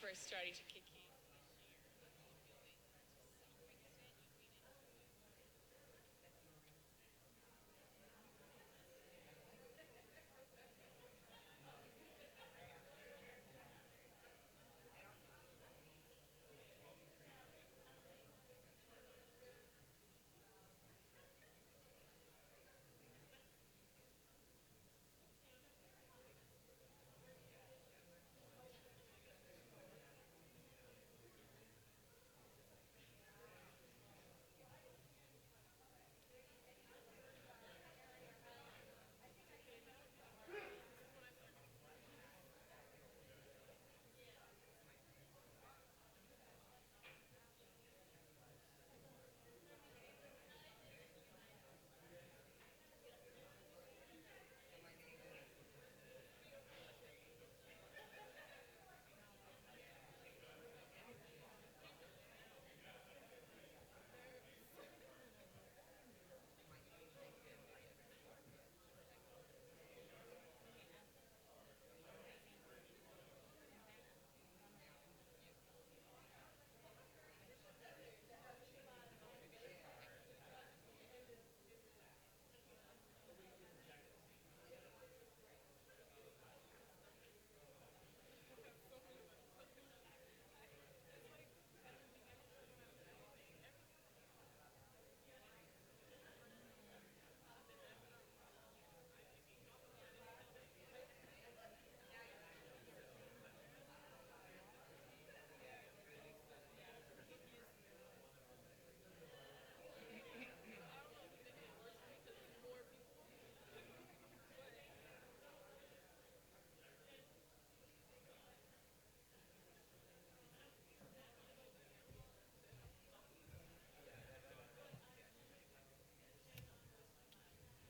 first starting to kick in.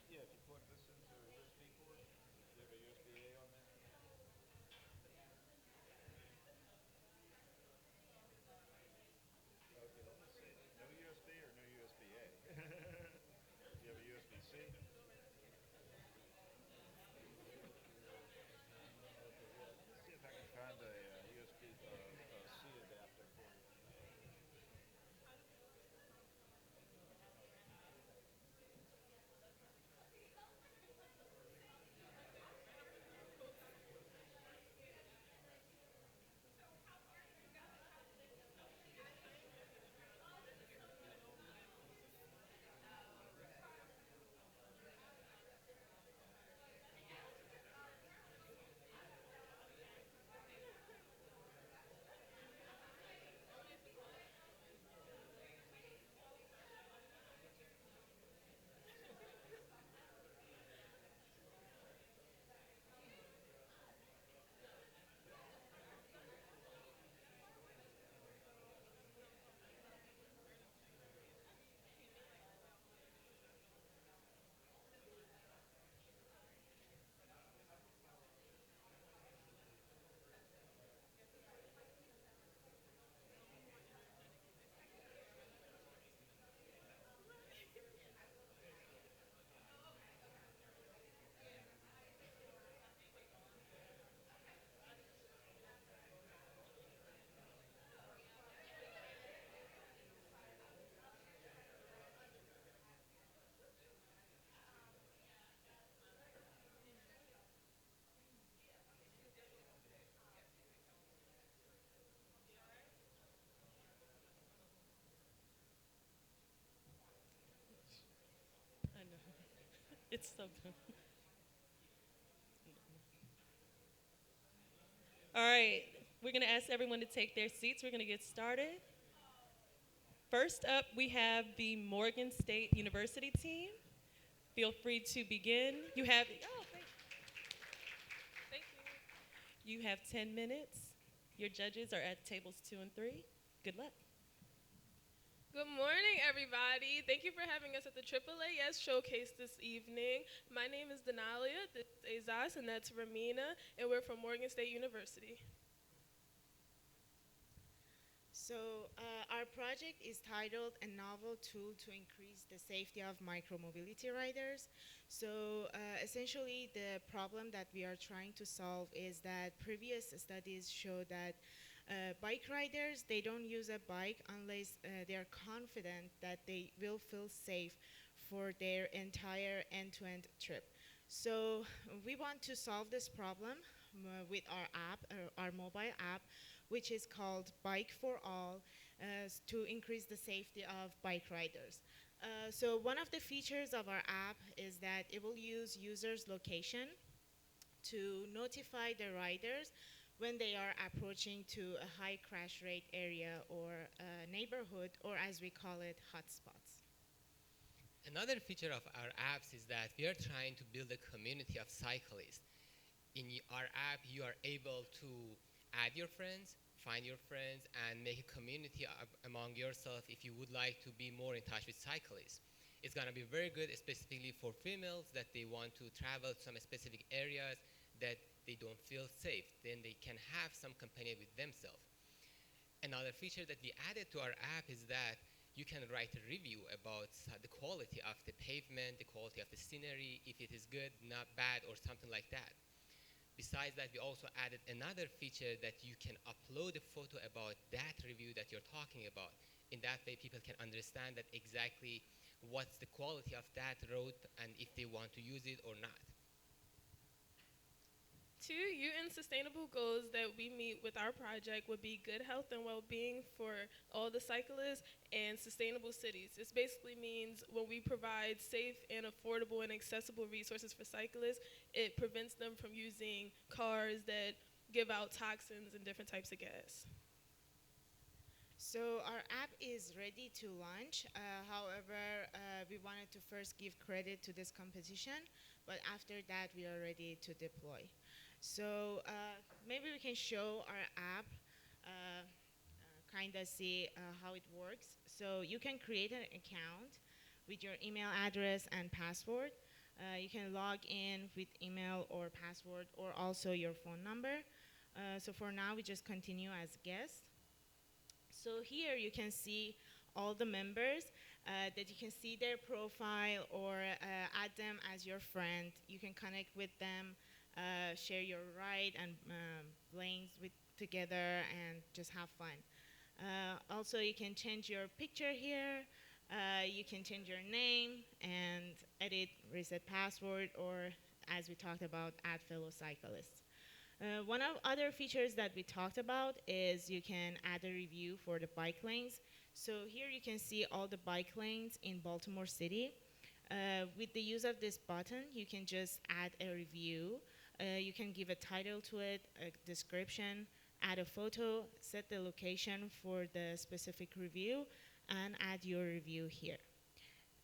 Yeah, if you plug this into a USB port, do you have a USB-A on there? Okay, let me see. No USB or no USB-A? Do you have a USB-C? Okay, yeah. Let me see if I can find a USB-C adapter for you. I know. It's so good. All right, we're going to ask everyone to take their seats. We're going to get started. First up, we have the Morgan State University team. Feel free to begin. Thank you. You have 10 minutes. Your judges are at tables 2 and 3. Good luck. Good morning, everybody. Thank you for having us at the AAAS showcase this evening. My name is Denalia, this is Azaz, and that's Ramina, and we're from Morgan State University. Our project is titled A Novel Tool to Increase the Safety of Micromobility Riders. Essentially, the problem that we are trying to solve is that previous studies show that Bike riders, they don't use a bike unless they are confident that they will feel safe for their entire end-to-end trip. So we want to solve this problem with our app, our mobile app, which is called Bike for All, to increase the safety of bike riders. So one of the features of our app is that it will use users' location to notify the riders when they are approaching to a high crash rate area or a neighborhood, or as we call it, hotspots. Another feature of our apps is that we are trying to build a community of cyclists. In our app, you are able to add your friends, find your friends, and make a community among yourself if you would like to be more in touch with cyclists. It's going to be very good, specifically for females that they want to travel to some specific areas that they don't feel safe. Then they can have some company with themselves. Another feature that we added to our app is that you can write a review about the quality of the pavement, the quality of the scenery, if it is good, not bad, or something like that. Besides that, we also added another feature that you can upload a photo about that review that you're talking about. In that way, people can understand that exactly what's the quality of that road and if they want to use it or not. 2 UN sustainable goals that we meet with our project would be good health and well-being for all the cyclists and sustainable cities. This basically means when we provide safe and affordable and accessible resources for cyclists, it prevents them from using cars that give out toxins and different types of gas. So our app is ready to launch. However, we wanted to first give credit to this competition, but after that, we are ready to deploy. So maybe we can show our app, kind of see how it works. So you can create an account with your email address and password. You can log in with email or password or also your phone number. So for now, we just continue as guests. So here you can see all the members that you can see their profile or add them as your friend. You can connect with them, share your ride and lanes together and just have fun. Also, you can change your picture here. You can change your name and edit, reset password, or as we talked about, add fellow cyclists. One of other features that we talked about is you can add a review for the bike lanes. So here you can see all the bike lanes in Baltimore City. With the use of this button, you can just add a review. You can give a title to it, a description, add a photo, set the location for the specific review, and add your review here.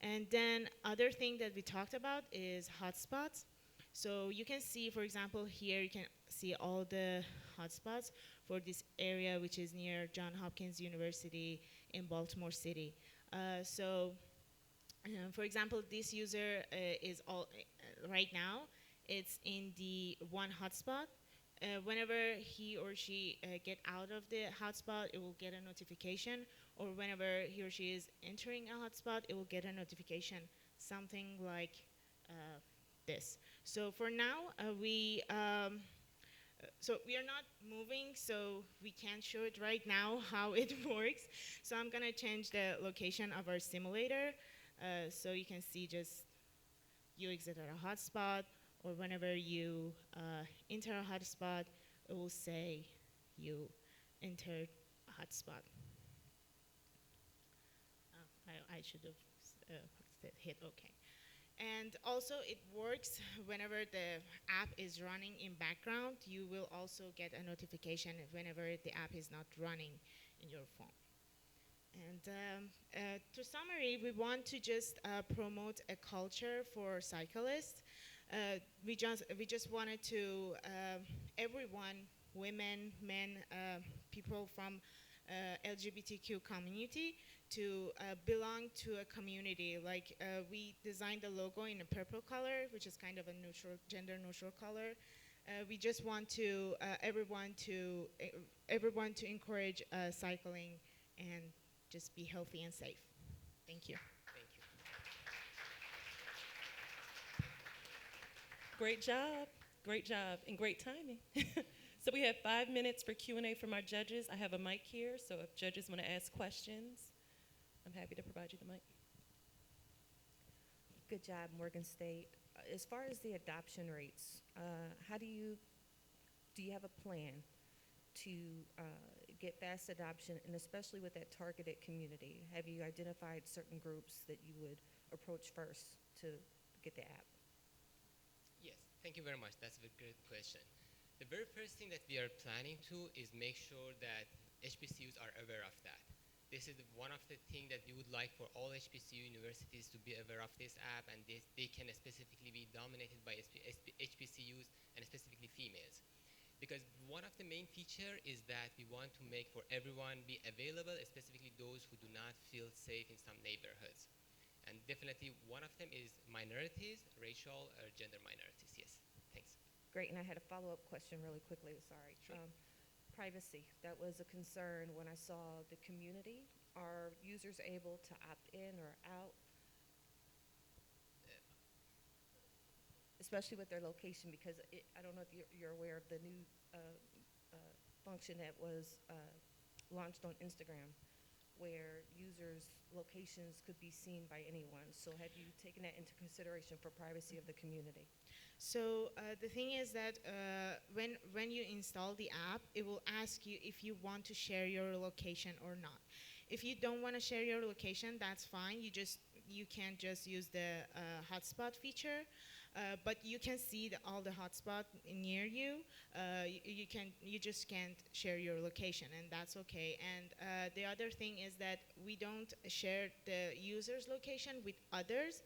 And then other thing that we talked about is hotspots. So you can see, for example, here you can see all the hotspots for this area, which is near Johns Hopkins University in Baltimore City. For example, this user is right now, it's in the one hotspot. Whenever he or she get out of the hotspot, it will get a notification, or whenever he or she is entering a hotspot, it will get a notification, something like this. So for now, we are not moving, so we can't show it right now how it works. So I'm gonna change the location of our simulator, so you can see just you exit at a hotspot, or whenever you enter a hotspot, it will say you entered a hotspot. I should have hit OK. And also it works whenever the app is running in background. You will also get a notification whenever the app is not running in your phone. And to summary, we want to just promote a culture for cyclists. We just wanted to everyone, women, men, people from LGBTQ community to belong to a community. Like we designed the logo in a purple color, which is kind of a neutral, gender neutral color. We just want to everyone to encourage cycling and just be healthy and safe. Thank you. Thank you. Great job, and great timing. So we have 5 minutes for Q&A from our judges. I have a mic here, so if judges want to ask questions, I'm happy to provide you the mic. Good job, Morgan State. As far as the adoption rates, how do you have a plan to get fast adoption, and especially with that targeted community? Have you identified certain groups that you would approach first to get the app? Yes, thank you very much. That's a great question. The very first thing that we are planning to is make sure that HBCUs are aware of that. This is one of the things that we would like for all HBCU universities to be aware of this app, and they can specifically be dominated by HBCUs and specifically females. Because one of the main feature is that we want to make for everyone be available, specifically those who do not feel safe in some neighborhoods. And definitely one of them is minorities, racial or gender minorities. Yes, thanks. Great, and I had a follow-up question really quickly, sorry. Sure. Privacy, that was a concern when I saw the community. Are users able to opt in or out? Especially with their location, because I don't know if you're aware of the new function that was launched on Instagram, where users' locations could be seen by anyone. So have you taken that into consideration for privacy of the community? So the thing is that when you install the app, it will ask you if you want to share your location or not. If you don't want to share your location, that's fine. You can just use the hotspot feature, but you can see all the hotspot near you. You just can't share your location, and that's okay. And the other thing is that we don't share the user's location with others.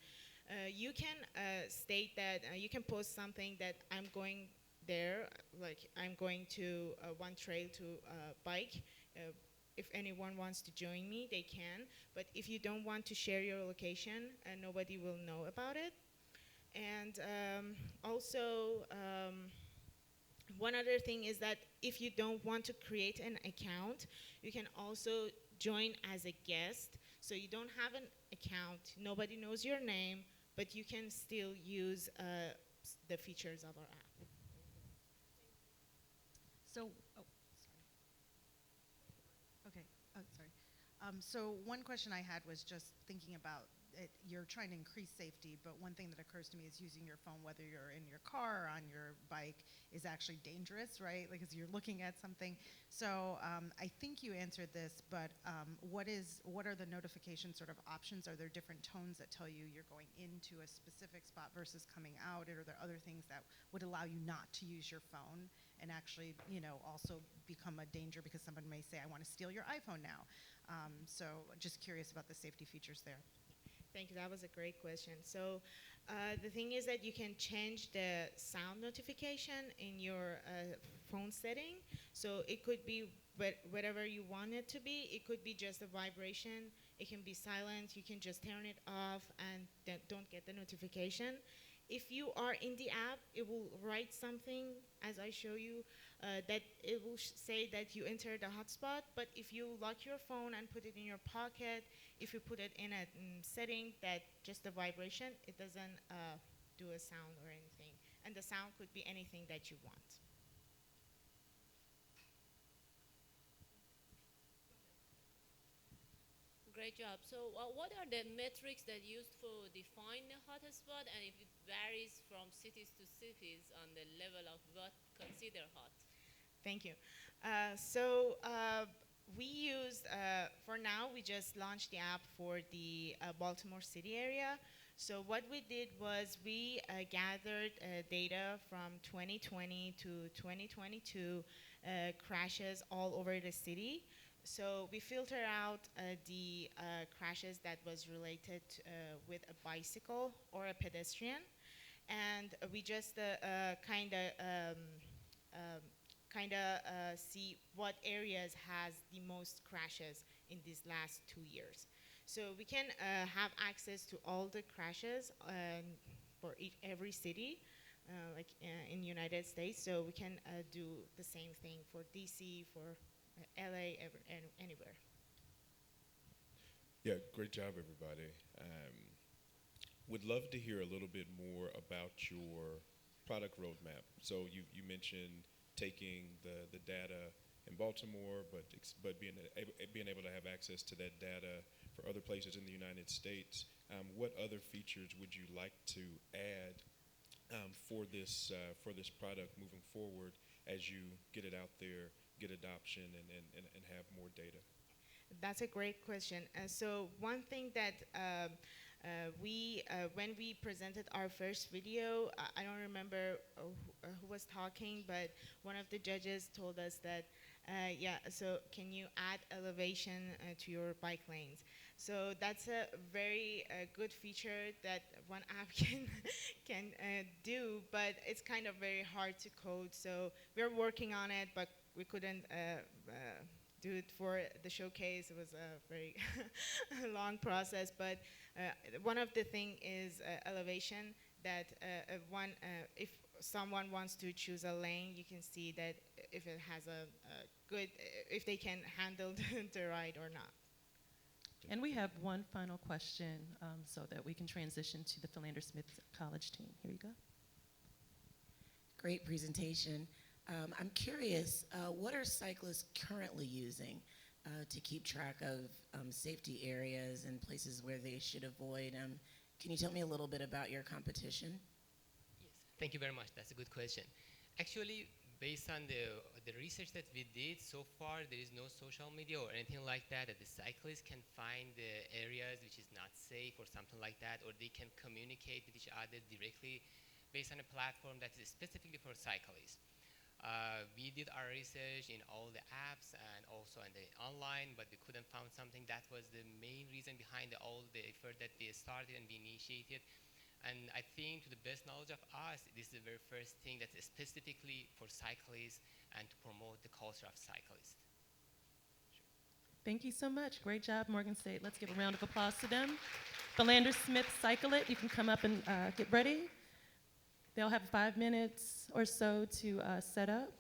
You can state that you can post something that I'm going there, like I'm going to one trail to bike. If anyone wants to join me, they can. But if you don't want to share your location, nobody will know about it. And also, one other thing is that if you don't want to create an account, you can also join as a guest. So you don't have an account, nobody knows your name, but you can still use the features of our app. So, oh, sorry. Okay, oh, sorry. So one question I had was just thinking about it, you're trying to increase safety, but one thing that occurs to me is using your phone, whether you're in your car or on your bike, is actually dangerous, right? Like, as you're looking at something. So I think you answered this, but what are the notification sort of options? Are there different tones that tell you you're going into a specific spot versus coming out? Or are there other things that would allow you not to use your phone and actually, also become a danger because someone may say, I want to steal your iPhone now. So just curious about the safety features there. Thank you, that was a great question. So the thing is that you can change the sound notification in your phone setting. So it could be whatever you want it to be. It could be just a vibration. It can be silent. You can just turn it off and don't get the notification. If you are in the app, it will write something, as I show you, that it will say that you entered a hotspot. But if you lock your phone and put it in your pocket, if you put it in a setting that just a vibration, it doesn't do a sound or anything. And the sound could be anything that you want. Great job. So what are the metrics that used to define the hotspot, and if it varies from cities to cities on the level of what consider hot? Thank you. So we used, for now, we just launched the app for the Baltimore City area. So what we did was we gathered data from 2020 to 2022 crashes all over the city. So we filter out the crashes that was related with a bicycle or a pedestrian, and we just kind of see what areas has the most crashes in these last 2 years. So we can have access to all the crashes for every city, like in United States. So we can do the same thing for DC, for LA, anywhere. Yeah, great job, everybody. Would love to hear a little bit more about your product roadmap. So you mentioned taking the data in Baltimore, but being able to have access to that data for other places in the United States. What other features would you like to add for this product moving forward as you get it out there, get adoption, and have more data? That's a great question. So one thing that when we presented our first video, I don't remember who was talking, but one of the judges told us that, so can you add elevation to your bike lanes? So that's a very good feature that one app can do, but it's kind of very hard to code. So we're working on it, but we couldn't do it for the showcase. It was a very long process, but one of the thing is elevation, that if someone wants to choose a lane, you can see that if it has a good, if they can handle the ride or not. And we have one final question so that we can transition to the Philander Smith College team. Here you go. Great presentation. I'm curious, what are cyclists currently using to keep track of safety areas and places where they should avoid? Can you tell me a little bit about your competition? Yes, thank you very much. That's a good question. Actually, based on the research that we did so far, there is no social media or anything like that the cyclists can find the areas which is not safe or something like that, or they can communicate with each other directly based on a platform that is specifically for cyclists. We did our research in all the apps and also in the online, but we couldn't find something. That was the main reason behind all the effort that we started and we initiated. And I think, to the best knowledge of us, this is the very first thing that's specifically for cyclists and to promote the culture of cyclists. Thank you so much. Great job, Morgan State. Let's give a round of applause to them. Philander Smith Cyclist, you can come up and get ready. They'll have 5 minutes or so to set up.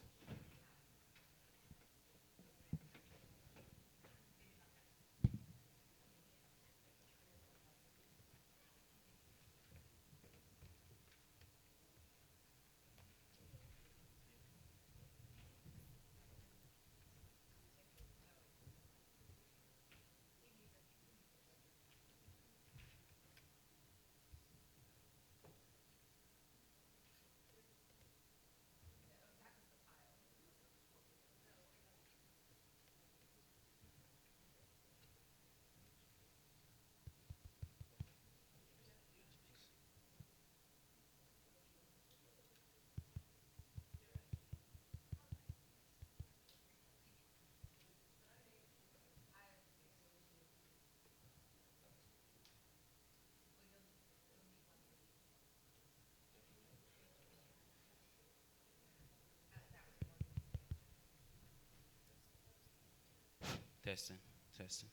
Testing, testing.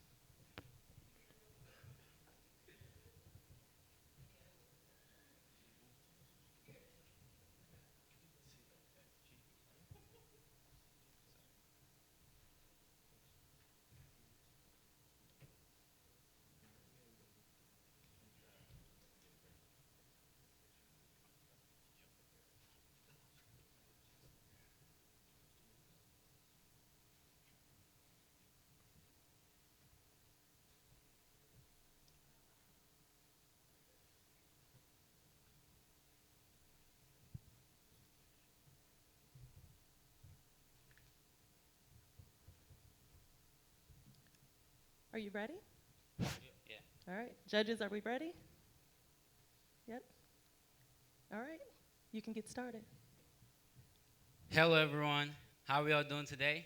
Are you ready? Yeah. All right. Judges, are we ready? Yep. All right. You can get started. Hello, everyone. How are we all doing today?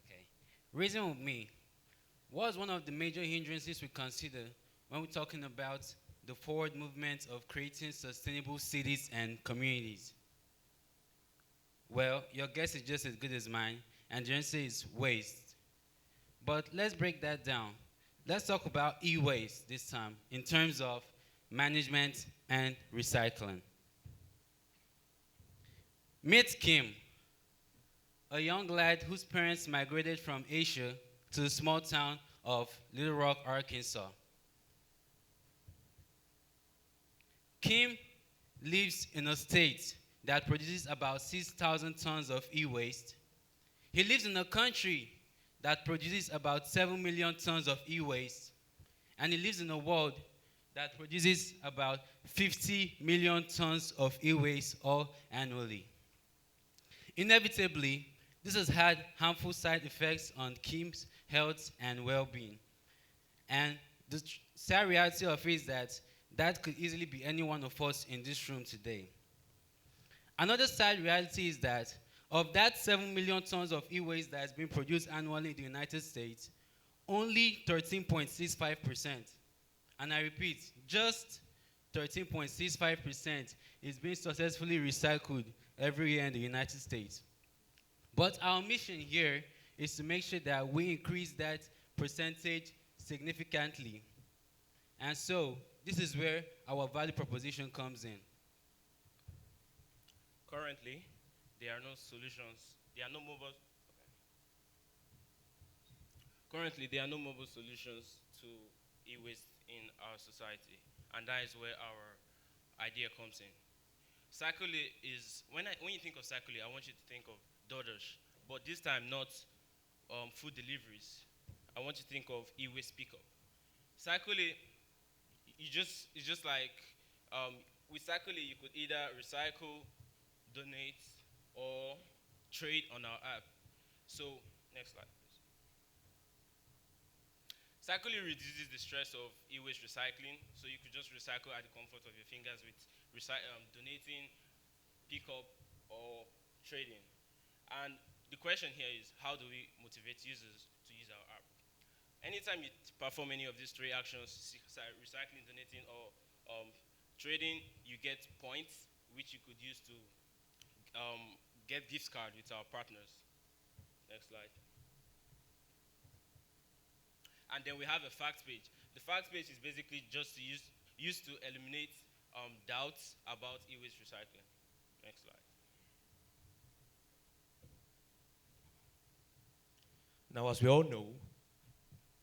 Okay. Reason with me. What is one of the major hindrances we consider when we're talking about the forward movement of creating sustainable cities and communities? Well, your guess is just as good as mine, and the answer is waste. But let's break that down. Let's talk about e-waste this time in terms of management and recycling. Meet Kim, a young lad whose parents migrated from Asia to the small town of Little Rock, Arkansas. Kim lives in a state that produces about 6,000 tons of e-waste. He lives in a country that produces about 7 million tons of e-waste. And he lives in a world that produces about 50 million tons of e-waste all annually. Inevitably, this has had harmful side effects on Kim's health and well-being. And the sad reality of it is that that could easily be any one of us in this room today. Another sad reality is that of that 7 million tons of e-waste that is being produced annually in the United States, only 13.65%, and I repeat, just 13.65% is being successfully recycled every year in the United States. But our mission here is to make sure that we increase that percentage significantly. And so, this is where our value proposition comes in. Currently, there are no solutions. There are no mobile. Currently, there are no mobile solutions to e-waste in our society, and that is where our idea comes in. Cycling is when you think of cycling, I want you to think of DoorDash, but this time not food deliveries. I want you to think of e-waste pickup. Cycling, it's just like with cycling you could either recycle, donate, or trade on our app. So next slide, please. Cycling reduces the stress of e-waste recycling, so you could just recycle at the comfort of your fingers with donating, pickup, or trading. And the question here is, how do we motivate users to use our app? Anytime you perform any of these three actions, recycling, donating, or trading, you get points, which you could use to get gift card with our partners. Next slide. And then we have a facts page. The facts page is basically just used to eliminate doubts about e-waste recycling. Next slide. Now, as we all know,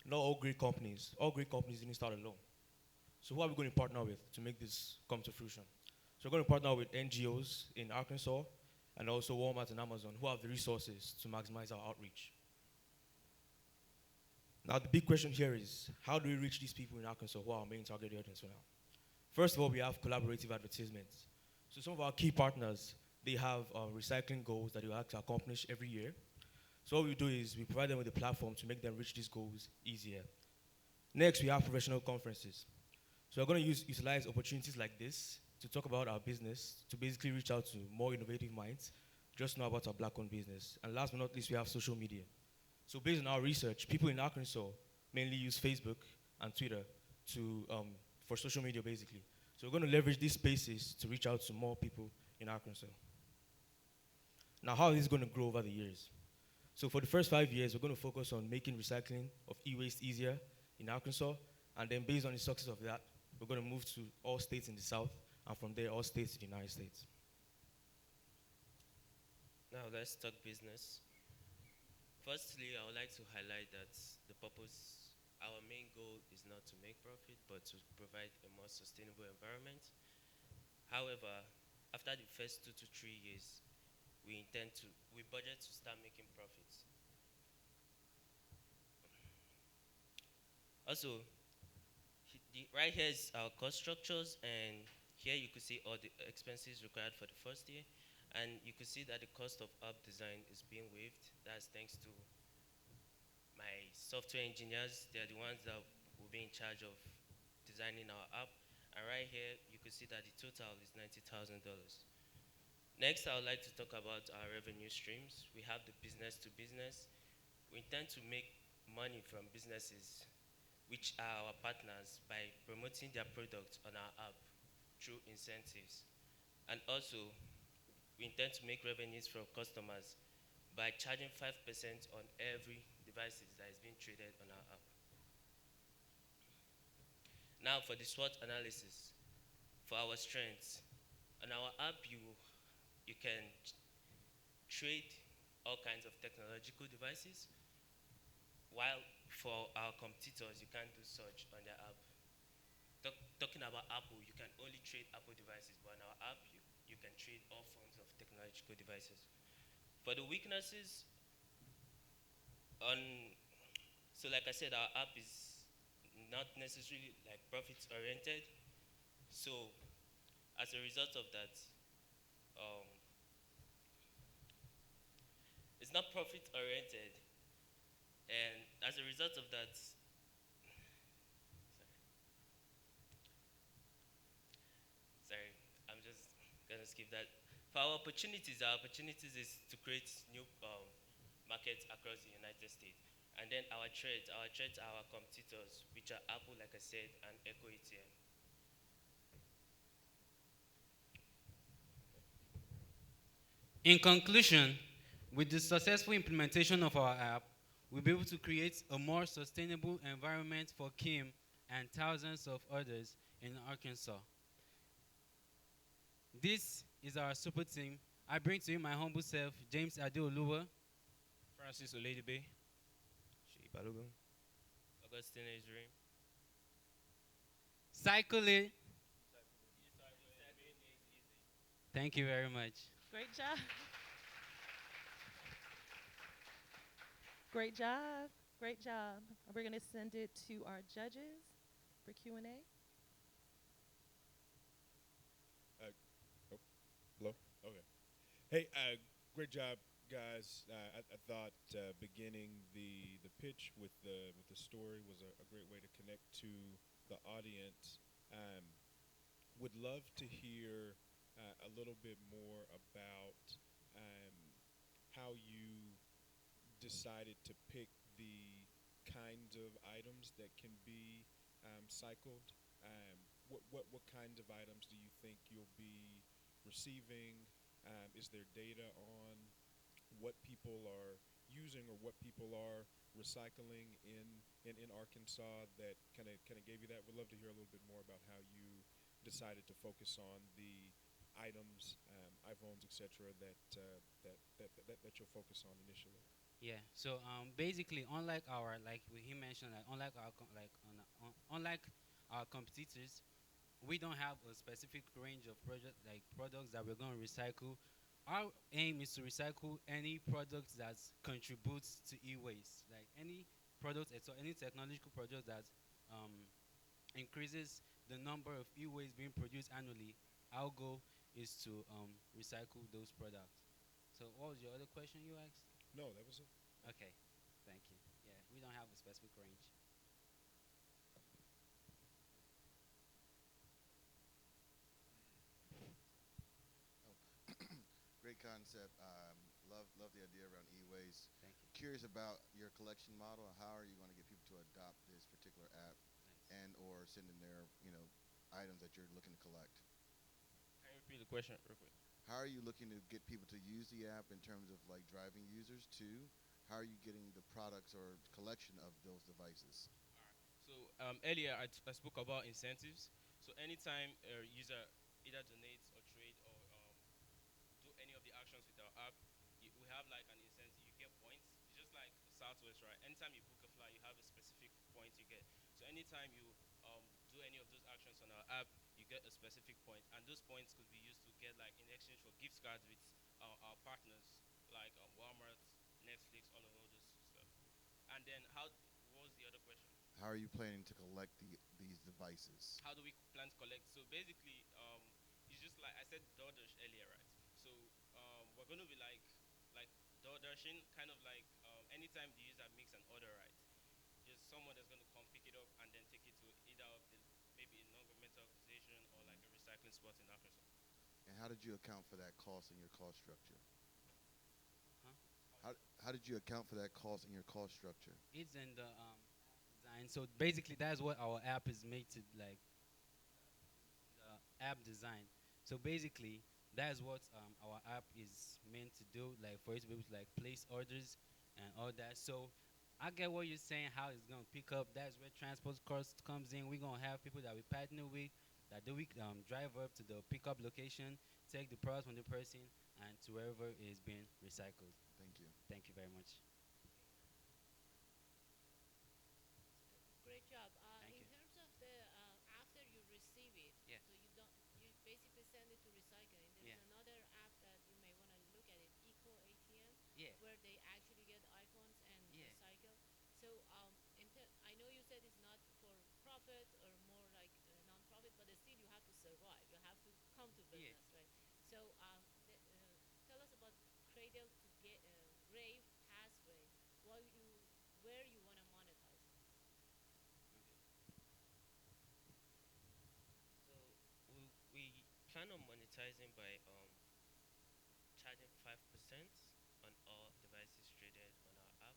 not all great companies didn't start alone. So who are we going to partner with to make this come to fruition? So we're going to partner with NGOs in Arkansas and also Walmart and Amazon who have the resources to maximize our outreach. Now, the big question here is, how do we reach these people in Arkansas who are our main target audience for now? First of all, we have collaborative advertisements. So some of our key partners, they have recycling goals that they like to accomplish every year. So what we do is we provide them with a platform to make them reach these goals easier. Next, we have professional conferences. So we're going to utilize opportunities like this to talk about our business, to basically reach out to more innovative minds, just know about our black-owned business. And last but not least, we have social media. So based on our research, people in Arkansas mainly use Facebook and Twitter for social media, basically. So we're going to leverage these spaces to reach out to more people in Arkansas. Now, how is this going to grow over the years? So for the first 5 years, we're going to focus on making recycling of e-waste easier in Arkansas. And then based on the success of that, we're going to move to all states in the South, and from there, all states in the United States. Now let's talk business. Firstly, I would like to highlight that our main goal is not to make profit, but to provide a more sustainable environment. However, after the first 2 to 3 years, we budget to start making profits. Also, right here is our cost structures, and here you could see all the expenses required for the first year. And you can see that the cost of app design is being waived. That's thanks to my software engineers. They're the ones that will be in charge of designing our app. And right here, you can see that the total is $90,000. Next, I would like to talk about our revenue streams. We have the business to business. We intend to make money from businesses, which are our partners, by promoting their products on our app through incentives. And also, we intend to make revenues from customers by charging 5% on every device that is being traded on our app. Now for the SWOT analysis. For our strengths, on our app you can trade all kinds of technological devices, while for our competitors you can't do such on their app. Talking about Apple, you can only trade Apple devices, but on our app you can trade all forms of technological devices. For the weaknesses, on so like I said, our app is not necessarily like profits oriented. So as a result of that, um, it's not profit oriented, and as a result of that, sorry, I'm just gonna skip that. For our opportunities is to create new markets across the United States. And then our threats are our competitors, which are Apple, like I said, and Echo ATM. In conclusion, with the successful implementation of our app, we'll be able to create a more sustainable environment for Kim and thousands of others in Arkansas. This is our super team. I bring to you my humble self, James Adeoluwa, Francis Oladebe. Shea Balogun. Augustine Israel. Cycle it. Thank you very much. Great job. Great job. Great job. We're going to send it to our judges for Q&A. Hello? Okay. Hey, great job, guys. I thought beginning the pitch with the story was a great way to connect to the audience. Would love to hear a little bit more about how you decided to pick the kinds of items that can be cycled. What kinds of items do you think you'll be receiving? Is there data on what people are using or what people are recycling in Arkansas that kind of gave you that? Would love to hear a little bit more about how you decided to focus on the items, iPhones, etc., that you'll focus on initially. Yeah. So basically, unlike our he mentioned, unlike our competitors, we don't have a specific range of products that we're going to recycle. Our aim is to recycle any product that contributes to e-waste, like any product, any technological product that increases the number of e-waste being produced annually. Our goal is to recycle those products. So what was your other question you asked? No, that was it. Okay, thank you. Yeah, we don't have a specific range. Great concept. Love the idea around e-waste. Thank you. Curious about your collection model. How are you going to get people to adopt this particular app, and or send in their items that you're looking to collect? Can you repeat the question real quick? How are you looking to get people to use the app in terms of like driving users to? How are you getting the products or collection of those devices? So earlier I spoke about incentives. So anytime a user either donates or trade or do any of the actions with our app, we have like an incentive. You get points. It's just like Southwest, right? Anytime you book a flight, you have a specific point you get. So anytime you do any of those actions on our app, you get a specific point, and those points could be used to get like in exchange for gift cards with our partners like Walmart, Netflix, all of those stuff. And then what was the other question? How are you planning to collect these devices? How do we plan to collect? So basically, it's just like I said DoorDash earlier, right? So we're going to be like DoorDashing, kind of like anytime the user makes an order, right? There's someone that's going to come pick it up and then take it to either of the maybe a non-governmental organization or like a recycling spot in Arkansas. And how did you account for that cost in your cost structure? Huh? How did you account for that cost in your cost structure? It's in the design. So basically, that's what our app is made to like. The app design. So basically, that's what our app is meant to do. Like for it to be able to like place orders and all that. So I get what you're saying. How it's gonna pick up. That's where transport cost comes in. We're gonna have people that we partner with that we drive up to the pickup location, take the product from the person, and to wherever it is being recycled. Thank you. Thank you very much. Great job. Thank In you. terms of the after you receive it, Yeah. so you basically send it to recycling. There is Yeah. another Yeah. where they actually get iPhones and Yeah. cycle. So I know you said it's not for profit or more like non-profit, but still you have to survive. You have to come to Yeah. business, right? So tell us about cradle to grave pathway. Where you want to monetize this? So we plan on monetizing by charging 5% on all devices traded on our app.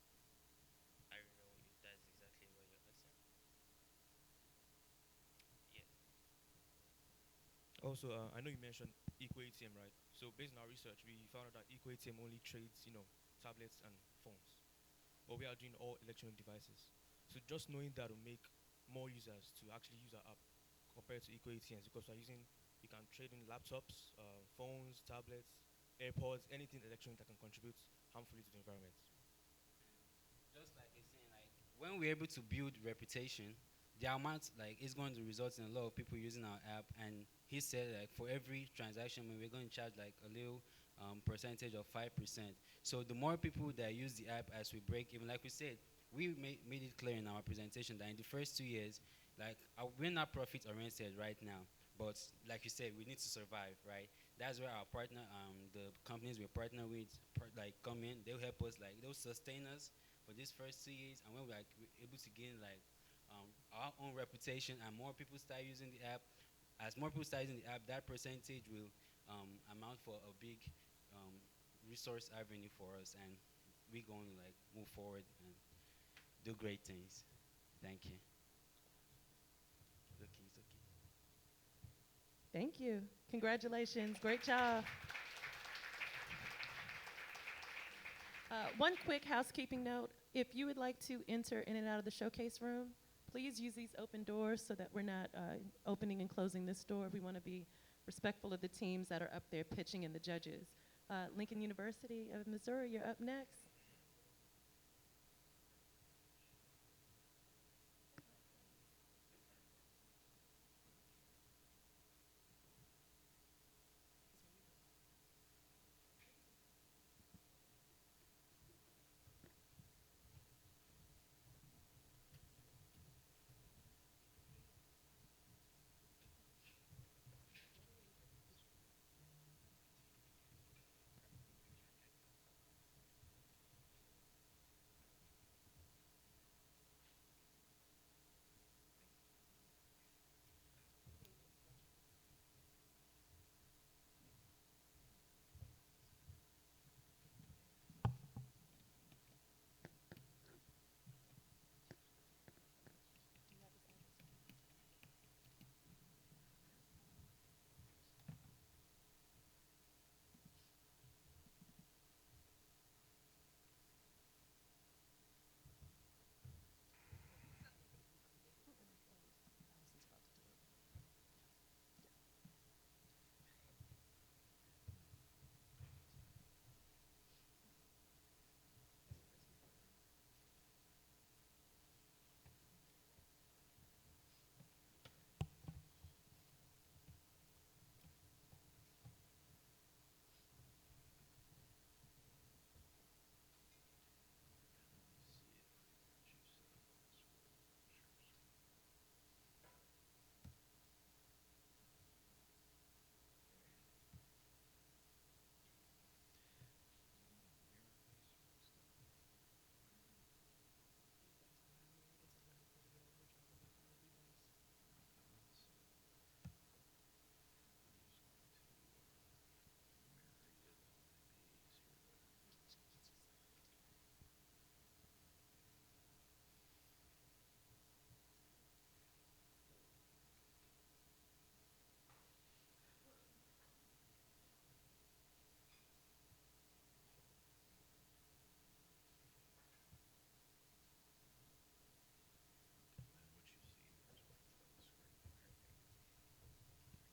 I don't know if that's exactly what you're asking. Yes. Also, I know you mentioned EcoATM, right? So based on our research, we found out that EcoATM only trades, tablets and phones. But we are doing all electronic devices. So just knowing that will make more users to actually use our app compared to EcoATMs because we can trade in laptops, phones, tablets, AirPods, anything electronic that can contribute harmfully to the environment. Just like you're saying, like when we're able to build reputation, the amount like is going to result in a lot of people using our app. And he said like for every transaction, we're going to charge like a little percentage of 5%. So the more people that use the app as we break even, like we said, we made it clear in our presentation that in the first 2 years, like we're not profit oriented right now. But like you said, we need to survive, right? That's where our partner, the companies we partner with, like come in. They'll help us, like they'll sustain us for these first 2 years, and when we're able to gain like our own reputation and more people start using the app, as more people start using the app, that percentage will amount for a big resource avenue for us, and we're going to like move forward and do great things. Thank you. It's okay. Thank you. Congratulations. Great job. One quick housekeeping note. If you would like to enter in and out of the showcase room, please use these open doors so that we're not opening and closing this door. We want to be respectful of the teams that are up there pitching and the judges. Lincoln University of Missouri, you're up next.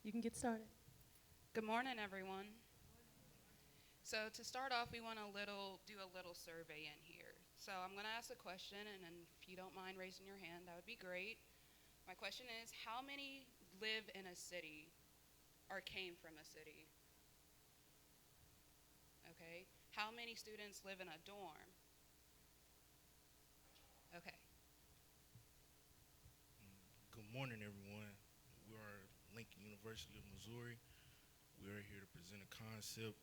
You can get started. Good morning, everyone. So to start off, we want to do a little survey in here. So I'm going to ask a question, and then if you don't mind raising your hand, that would be great. My question is, how many live in a city or came from a city? Okay. How many students live in a dorm? Okay. Good morning, everyone. We are Lincoln University of Missouri. We are here to present a concept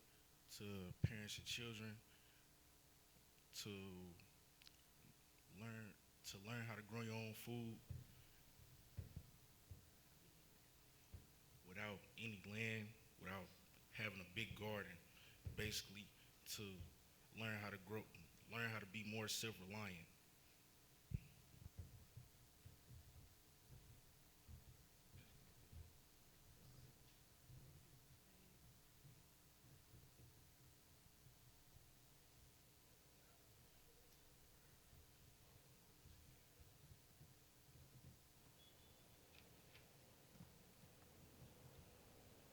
to parents and children to learn how to grow your own food without any land, without having a big garden, basically to learn how to be more self-reliant.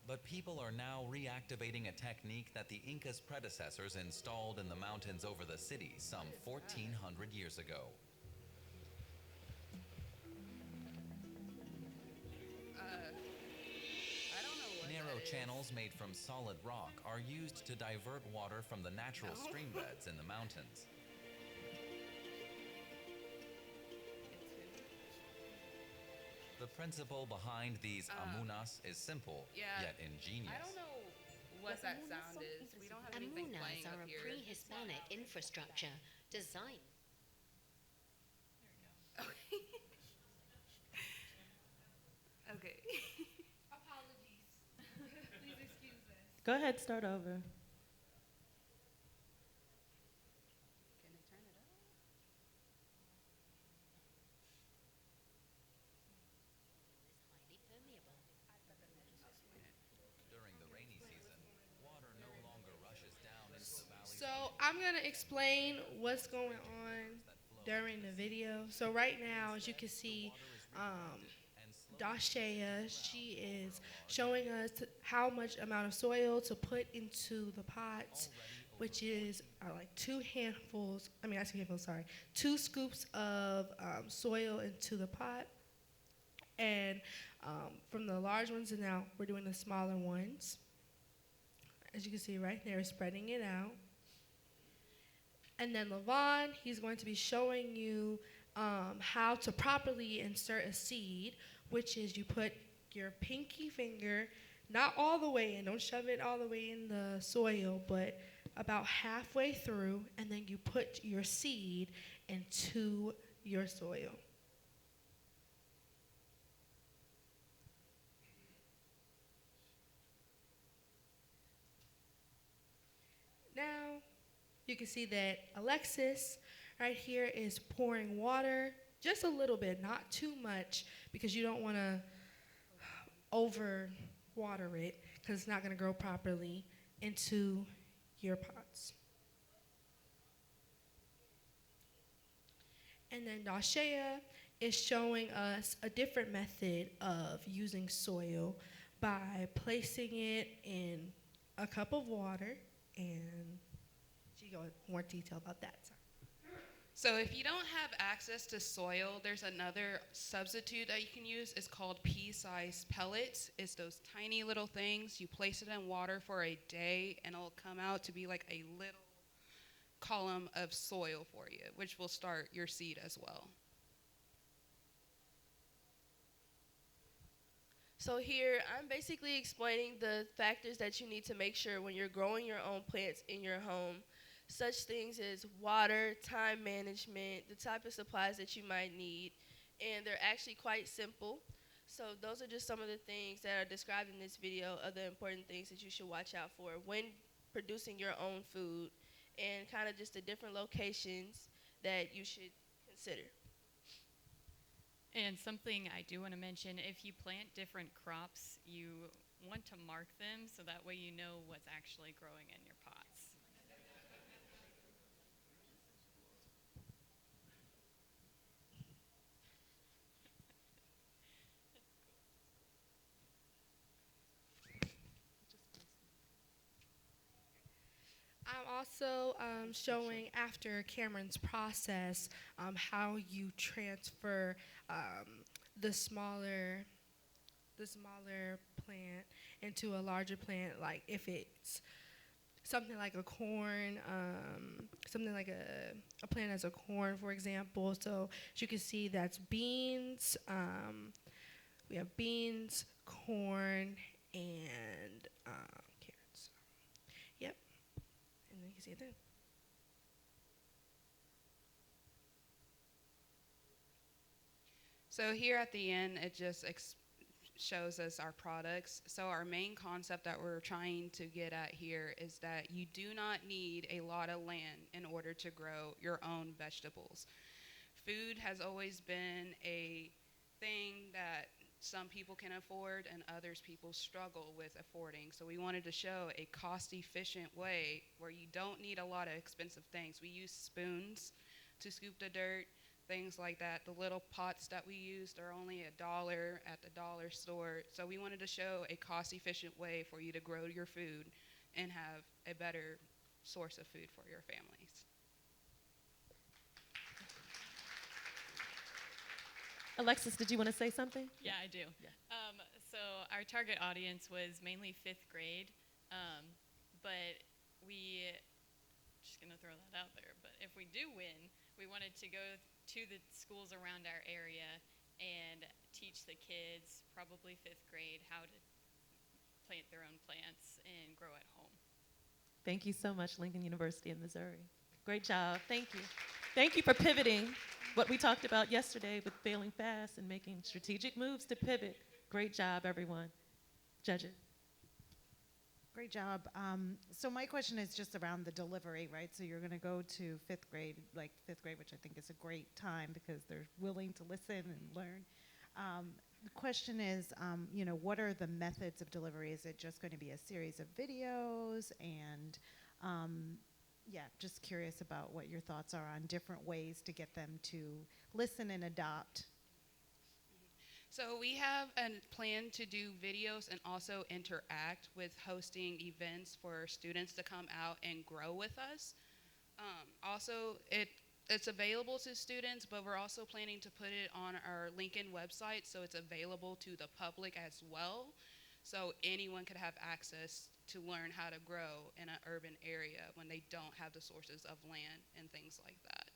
But people are now reactivating a technique that the Inca's predecessors installed in the mountains over the city some 1,400 years ago. I don't know what Narrow that is. channels made from solid rock are used to divert water from the natural No. stream beds in the mountains. The principle behind these amunas is simple, Yeah. yet ingenious. I don't know what that sound is. We don't have anything playing Amunas are up a here. pre-Hispanic infrastructure designed. Okay. Apologies. Please excuse us. Go ahead, start over. Can I turn it up? During the rainy season, water no longer rushes down into the valleys. So I'm gonna explain what's going on during the video. So right now, as you can see, Dashaya, she is showing us how much amount of soil to put into the pots, which is like 2 scoops of soil into the pot. And from the large ones, and now we're doing the smaller ones. As you can see right there, spreading it out. And then Levon, he's going to be showing you how to properly insert a seed, which is you put your pinky finger, not all the way in, don't shove it all the way in the soil, but about halfway through, and then you put your seed into your soil. Now, you can see that Alexis right here is pouring water, just a little bit, not too much, because you don't want to over water it, because it's not going to grow properly into your pots. And then Dashaya is showing us a different method of using soil by placing it in a cup of water, and she goes more detail about that. So if you don't have access to soil, there's another substitute that you can use. It's called pea-sized pellets. It's those tiny little things. You place it in water for a day, and it'll come out to be like a little column of soil for you, which will start your seed as well. So here, I'm basically explaining the factors that you need to make sure when you're growing your own plants in your home. Such things as water, time management, the type of supplies that you might need, and they're actually quite simple. So those are just some of the things that are described in this video of the important things that you should watch out for when producing your own food, and kind of just the different locations that you should consider. And something I do want to mention, if you plant different crops, you want to mark them so that way you know what's actually growing in your pots. I'm also showing after Cameron's process how you transfer the smaller plant into a larger plant. Like if it's something like a corn, something like a plant as a corn, for example. So as you can see, that's beans. We have beans, corn, and carrots. Yep. And then you can see it then. So here at the end, it just shows us our products. So our main concept that we're trying to get at here is that you do not need a lot of land in order to grow your own vegetables. Food has always been a thing that some people can afford and others people struggle with affording. So we wanted to show a cost-efficient way where you don't need a lot of expensive things. We use spoons to scoop the dirt, things like that. The little pots that we used are only $1 at the dollar store. So we wanted to show a cost-efficient way for you to grow your food and have a better source of food for your families. Alexis, did you want to say something? Yeah, I do. Yeah. So our target audience was mainly 5th grade, but just going to throw that out there, but if we do win, we wanted to go to the schools around our area and teach the kids, probably 5th grade, how to plant their own plants and grow at home. Thank you so much, Lincoln University in Missouri. Great job. Thank you. Thank you for pivoting what we talked about yesterday with failing fast and making strategic moves to pivot. Great job, everyone. Judges. Great job. So my question is just around the delivery, right? So you're going to go to 5th grade, which I think is a great time because they're willing to listen and learn. The question is, what are the methods of delivery? Is it just going to be a series of videos? And just curious about what your thoughts are on different ways to get them to listen and adopt. So we have a plan to do videos and also interact with hosting events for students to come out and grow with us. Also, it's available to students, but we're also planning to put it on our Lincoln website so it's available to the public as well. So anyone could have access to learn how to grow in an urban area when they don't have the sources of land and things like that.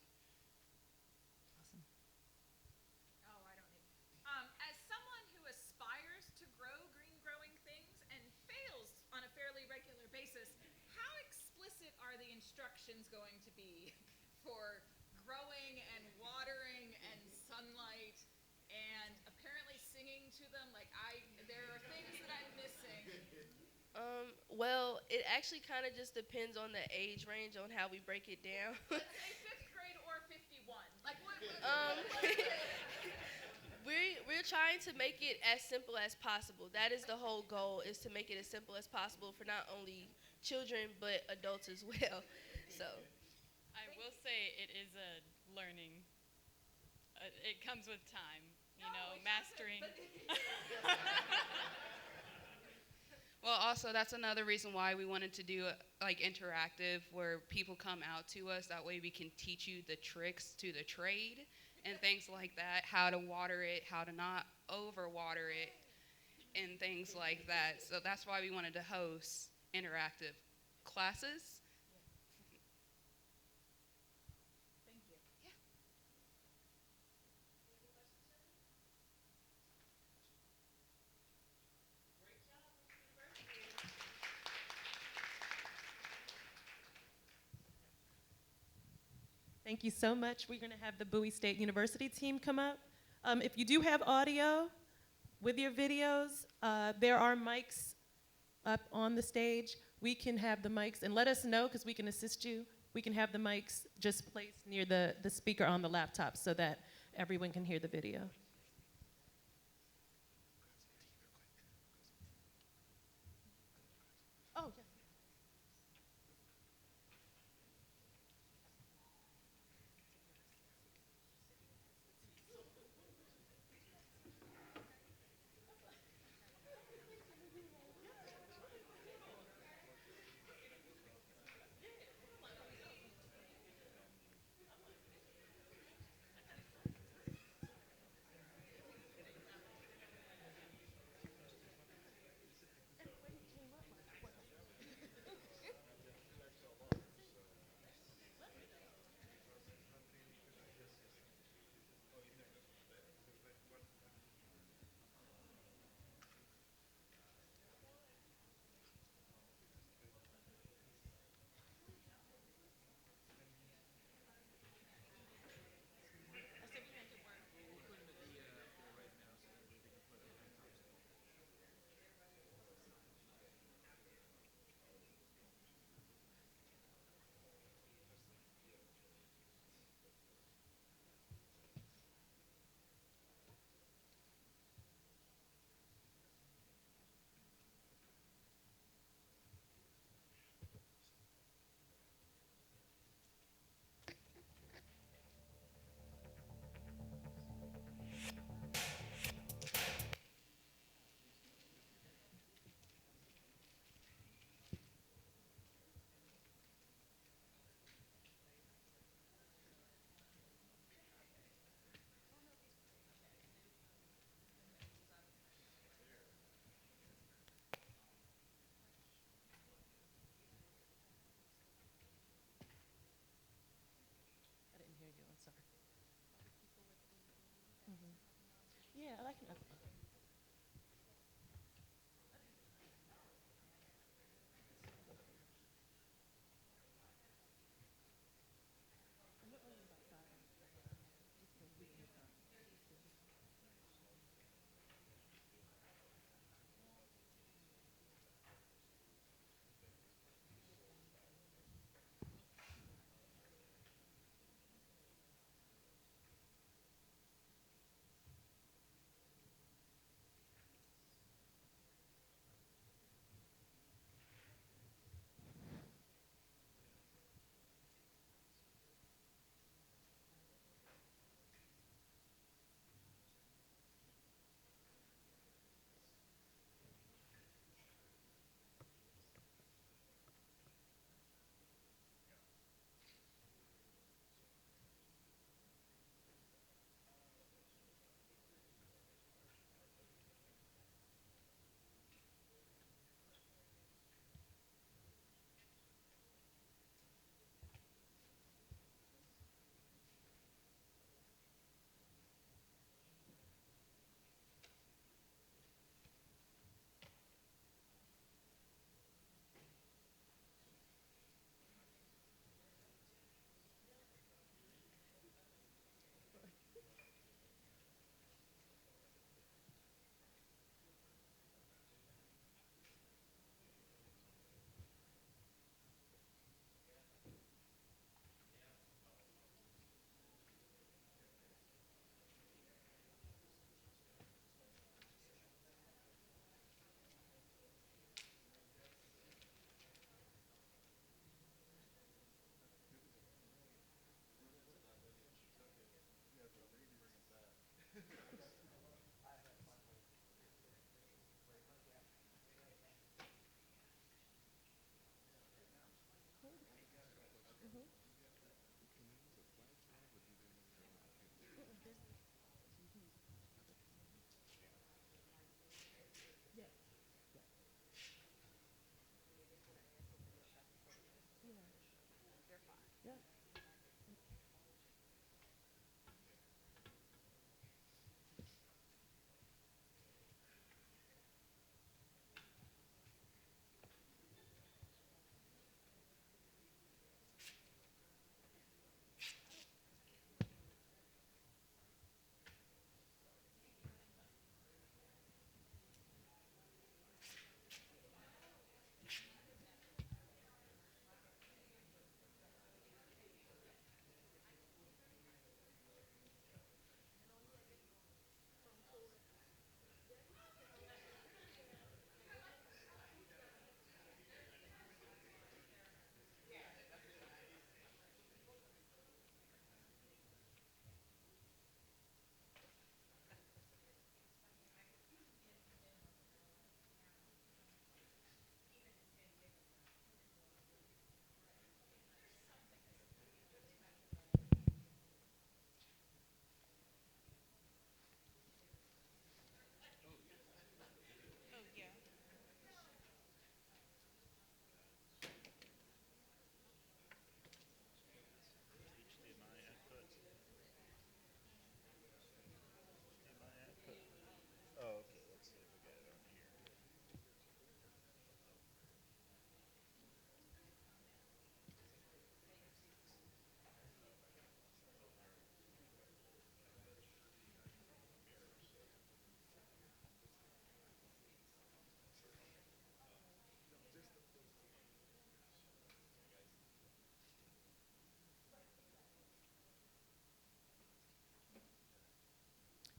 As someone who aspires to grow growing things and fails on a fairly regular basis, how explicit are the instructions going to be for growing and watering and sunlight and apparently singing to them? There are things that I'm missing. Well, it actually kind of just depends on the age range on how we break it down. Let's say 5th grade or 51. We're trying to make it as simple as possible. That is the whole goal, is to make it as simple as possible for not only children but adults as well. So I will say it is a learning. It comes with time, mastering. Well, also, that's another reason why we wanted to do interactive, where people come out to us. That way we can teach you the tricks to the trade and things like that, how to water it, how to not overwater it, and things like that. So that's why we wanted to host interactive classes. Thank you. Yeah. Thank you so much. We're going to have the Bowie State University team come up. If you do have audio with your videos, there are mics up on the stage. We can have the mics, and let us know because we can assist you. We can have the mics just placed near the speaker on the laptop so that everyone can hear the video. Oh, yes. Yeah, I can.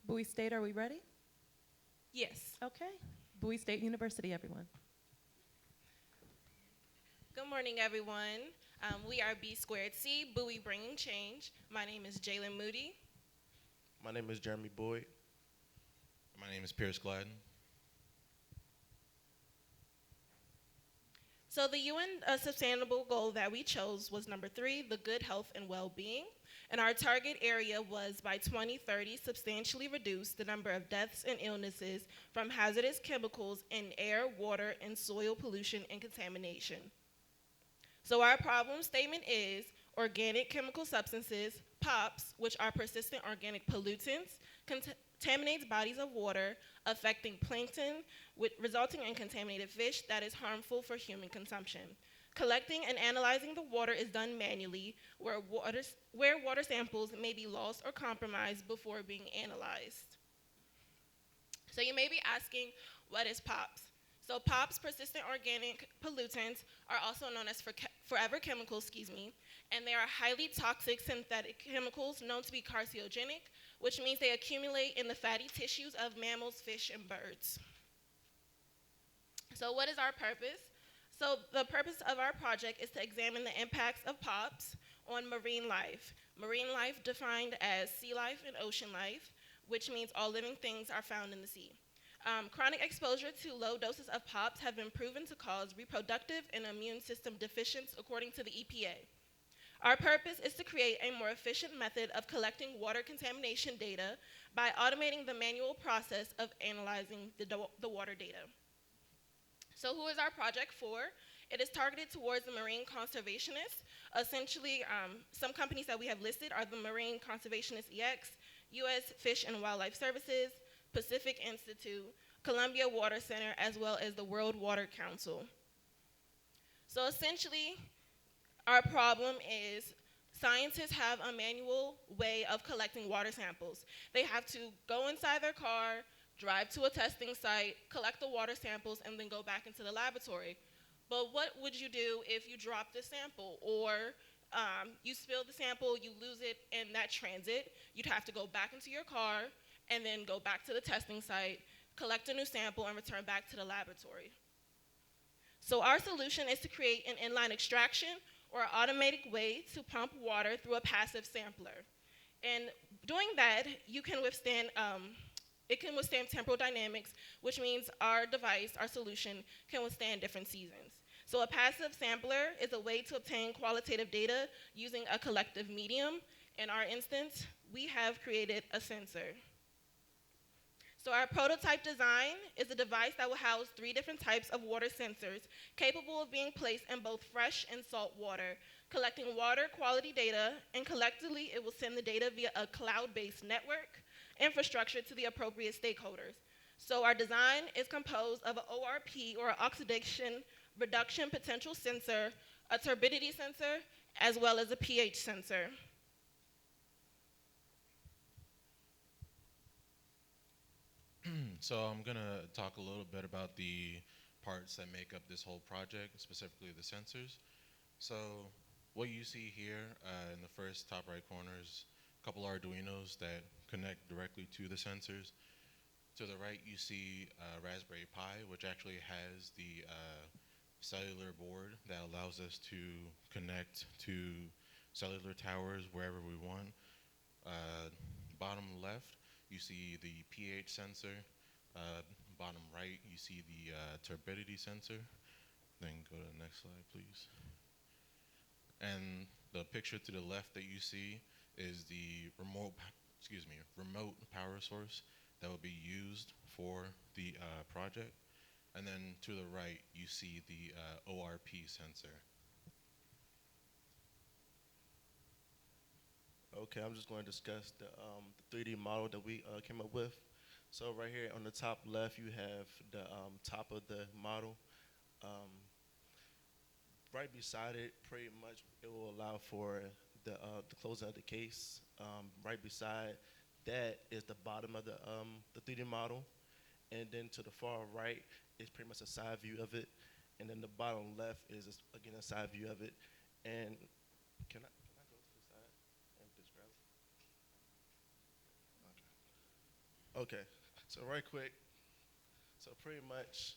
Bowie State, are we ready? Yes. Okay. Bowie State University, everyone. Good morning, everyone. We are B squared C, Bowie Bringing Change. My name is Jalen Moody. My name is Jeremy Boyd. My name is Pierce Gladden. So the UN sustainable goal that we chose was number 3, the good health and well-being. And our target area was by 2030, substantially reduce the number of deaths and illnesses from hazardous chemicals in air, water, and soil pollution and contamination. So our problem statement is, organic chemical substances, POPs, which are persistent organic pollutants, contaminates bodies of water, affecting plankton, resulting in contaminated fish that is harmful for human consumption. Collecting and analyzing the water is done manually, where water samples may be lost or compromised before being analyzed. So you may be asking, what is POPs? So POPs, persistent organic pollutants, are also known as forever chemicals, and they are highly toxic synthetic chemicals known to be carcinogenic, which means they accumulate in the fatty tissues of mammals, fish, and birds. So what is our purpose? So the purpose of our project is to examine the impacts of POPs on marine life. Marine life defined as sea life and ocean life, which means all living things are found in the sea. Chronic exposure to low doses of POPs have been proven to cause reproductive and immune system deficiency according to the EPA. Our purpose is to create a more efficient method of collecting water contamination data by automating the manual process of analyzing the water data. So who is our project for? It is targeted towards the marine conservationists. Essentially, some companies that we have listed are the Marine Conservationist EX, U.S. Fish and Wildlife Services, Pacific Institute, Columbia Water Center, as well as the World Water Council. So essentially, our problem is scientists have a manual way of collecting water samples. They have to go inside their car, drive to a testing site, collect the water samples, and then go back into the laboratory. But what would you do if you drop the sample, or you spill the sample, you lose it in that transit? You'd have to go back into your car and then go back to the testing site, collect a new sample, and return back to the laboratory. So our solution is to create an inline extraction or an automated way to pump water through a passive sampler. And doing that, you can withstand, it can withstand temporal dynamics, which means our device, our solution, can withstand different seasons. So a passive sampler is a way to obtain qualitative data using a collective medium. In our instance, we have created a sensor. So our prototype design is a device that will house 3 different types of water sensors capable of being placed in both fresh and salt water, collecting water quality data, and collectively it will send the data via a cloud-based network infrastructure to the appropriate stakeholders. So our design is composed of an ORP, or an oxidation reduction potential sensor, a turbidity sensor, as well as a pH sensor. So I'm going to talk a little bit about the parts that make up this whole project, specifically the sensors. So what you see here in the first top right corner is a couple Arduinos that connect directly to the sensors. To the right, you see Raspberry Pi, which actually has the cellular board that allows us to connect to cellular towers wherever we want. Bottom left, you see the pH sensor. Bottom right, you see the turbidity sensor. Then go to the next slide, please. And the picture to the left that you see is the remote power source that will be used for the project. And then to the right, you see the ORP sensor. Okay, I'm just going to discuss the 3D model that we came up with. So right here on the top left, you have the top of the model. Right beside it, pretty much, it will allow for the closing of the case. Right beside that is the bottom of the 3D model. And then to the far right is pretty much a side view of it. And then the bottom left is, again, a side view of it. And can I go to the side and describe it? Okay, so right quick. So pretty much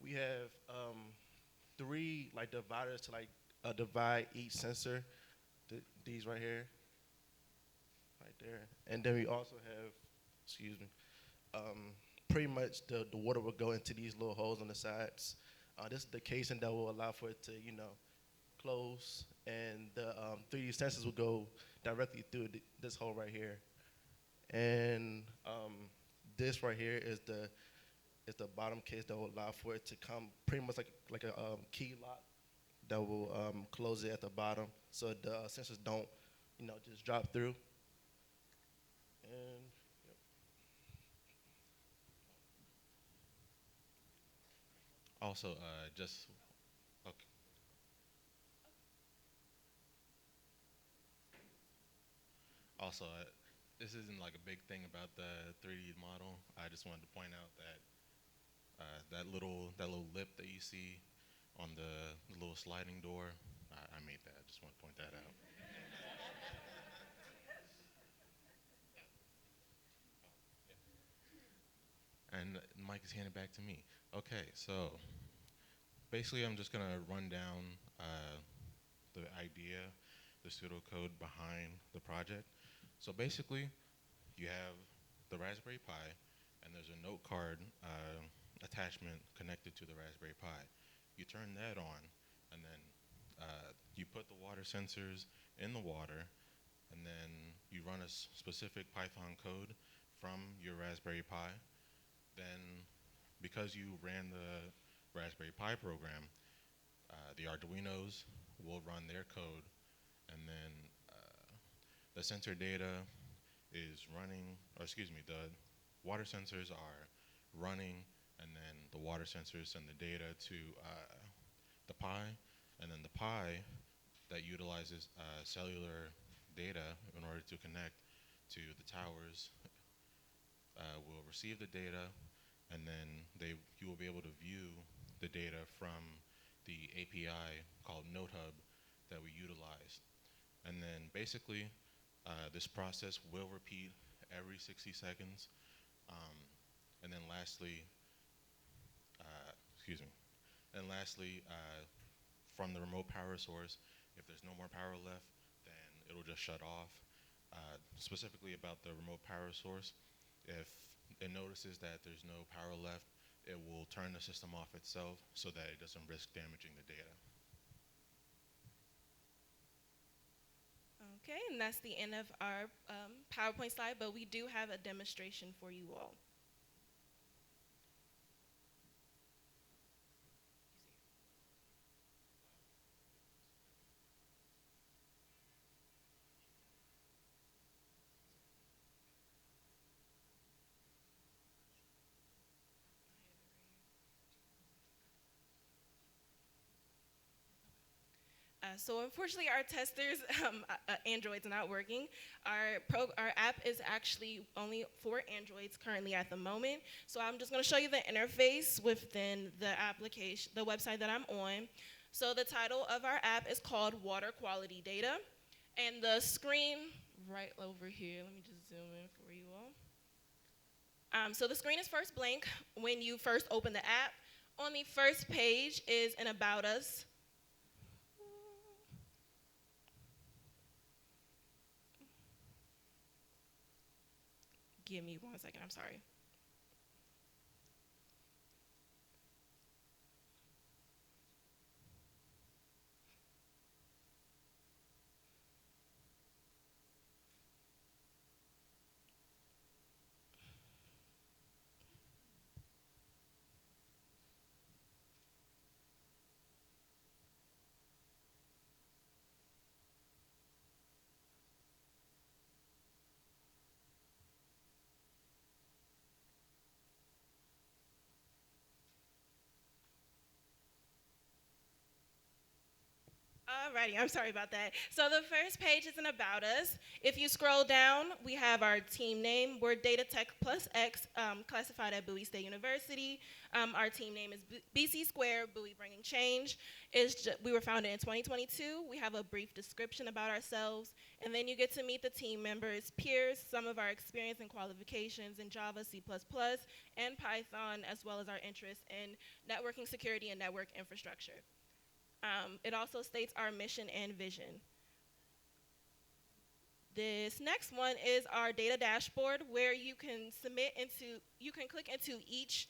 we have 3 like dividers to like divide each sensor. These right here, right there. And then we also have, pretty much the water will go into these little holes on the sides. This is the casing that will allow for it to, close, and the 3D sensors will go directly through this hole right here. And this right here is the bottom case that will allow for it to come pretty much like a key lock that will close it at the bottom so the sensors don't, just drop through. And yep. Also, just okay. Also, this isn't like a big thing about the 3D model. I just wanted to point out that that little lip that you see on the little sliding door, I made that. I just want to point that out. And the mic is handed back to me. Okay, so basically I'm just gonna run down the idea, the pseudocode behind the project. So basically, you have the Raspberry Pi, and there's a note card attachment connected to the Raspberry Pi. You turn that on, and then you put the water sensors in the water, and then you run a specific Python code from your Raspberry Pi. Then, because you ran the Raspberry Pi program, the Arduinos will run their code, and then the sensor data is running, or excuse me, the water sensors are running, and then the water sensors send the data to the Pi, and then the Pi that utilizes cellular data in order to connect to the towers will receive the data, and then you will be able to view the data from the API called NodeHub that we utilized. And then basically, this process will repeat every 60 seconds. And then lastly, from the remote power source, if there's no more power left, then it'll just shut off. Specifically about the remote power source, if it notices that there's no power left, it will turn the system off itself so that it doesn't risk damaging the data. Okay, and that's the end of our PowerPoint slide, but we do have a demonstration for you all. So unfortunately, our testers, Android's not working. Our app is actually only for Androids currently at the moment. So I'm just going to show you the interface within the application, the website that I'm on. So the title of our app is called Water Quality Data. And the screen right over here, let me just zoom in for you all. So the screen is first blank when you first open the app. On the first page is an About Us. Give me 1 second, I'm sorry. Alrighty, I'm sorry about that. So the first page is an About Us. If you scroll down, we have our team name. We're Data Tech Plus X, classified at Bowie State University. Our team name is BC Square, Bowie Bringing Change. We were founded in 2022. We have a brief description about ourselves, and then you get to meet the team members, peers, some of our experience and qualifications in Java, C++, and Python, as well as our interest in networking security and network infrastructure. It also states our mission and vision. This next one is our data dashboard, where you can click into each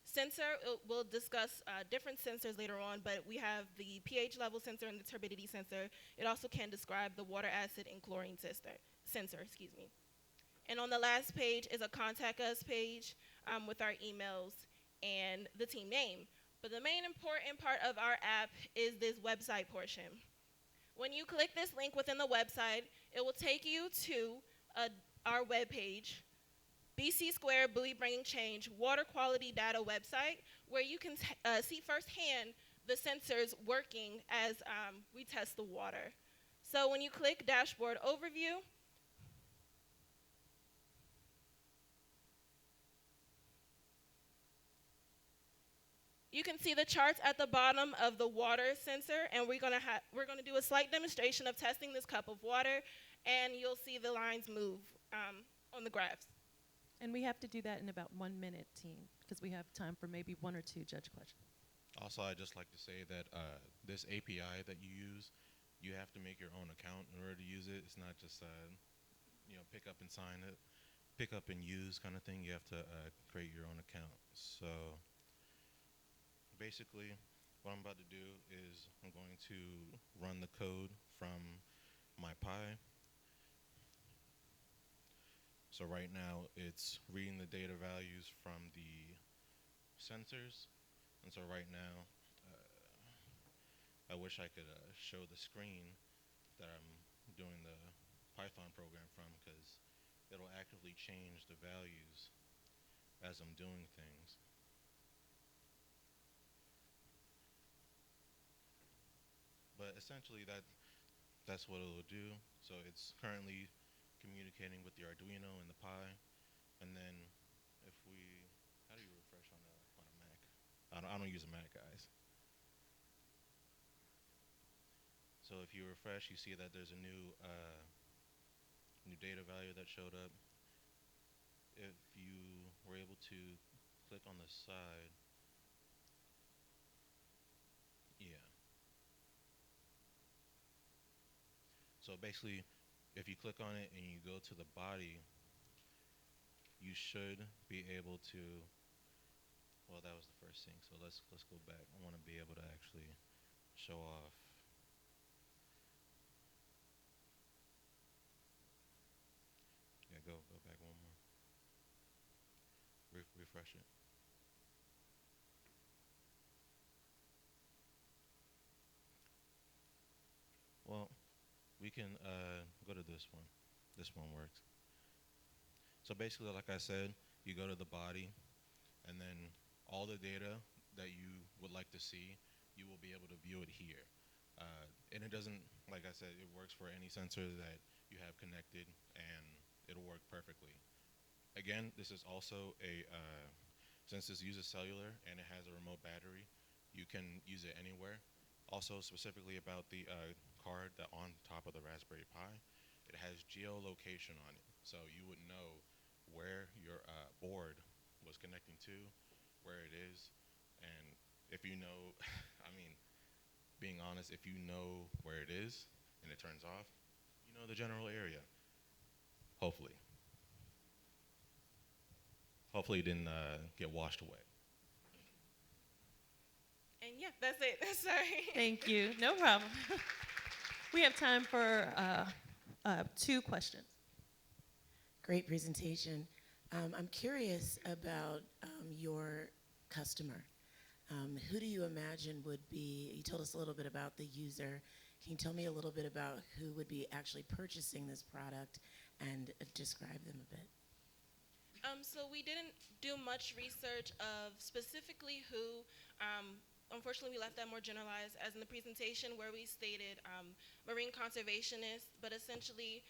sensor. We'll discuss different sensors later on, but we have the pH level sensor and the turbidity sensor. It also can describe the water acid and chlorine sensor, excuse me. And on the last page is a contact us page with our emails and the team name. But the main important part of our app is this website portion. When you click this link within the website, it will take you to our webpage, BC Square Bowie Bringing Change Water Quality Data website, where you can see firsthand the sensors working as we test the water. So when you click Dashboard Overview, you can see the charts at the bottom of the water sensor, and we're gonna do a slight demonstration of testing this cup of water, and you'll see the lines move on the graphs. And we have to do that in about 1 minute, team, because we have time for maybe 1 or 2 judge questions. Also, I'd just like to say that this API that you use, you have to make your own account in order to use it. It's not just pick up and sign it, pick up and use kind of thing. You have to create your own account. So basically, what I'm about to do is I'm going to run the code from my Pi. So right now, it's reading the data values from the sensors. And so right now, I wish I could show the screen that I'm doing the Python program from, because it'll actively change the values as I'm doing things. But essentially, that's what it'll do. So it's currently communicating with the Arduino and the Pi, and then if we, how do you refresh on a Mac? I don't use a Mac, guys. So if you refresh, you see that there's a new data value that showed up. If you were able to click on the side, yeah. So basically, if you click on it and you go to the body, you should be able to, well, that was the first thing, so let's go back. I want to be able to actually show off. Yeah, go back one more. Refresh it. Well, we can go to this one. This one works. So basically, like I said, you go to the body, and then all the data that you would like to see, you will be able to view it here. And it doesn't, like I said, it works for any sensor that you have connected, and it'll work perfectly. Again, this is also since this uses cellular and it has a remote battery, you can use it anywhere. Also, specifically about the card that on top of the Raspberry Pi, it has geolocation on it. So you would know where your board was connecting to, where it is, and if you know, I mean, being honest, if you know where it is and it turns off, you know the general area. Hopefully. Hopefully it didn't get washed away. And yeah, that's it. Sorry. Thank you. No problem. We have time for 2 questions. Great presentation. I'm curious about your customer. Who do you imagine would be, you told us a little bit about the user. Can you tell me a little bit about who would be actually purchasing this product and describe them a bit? So we didn't do much research of specifically who. Unfortunately, we left that more generalized, as in the presentation where we stated marine conservationists, but essentially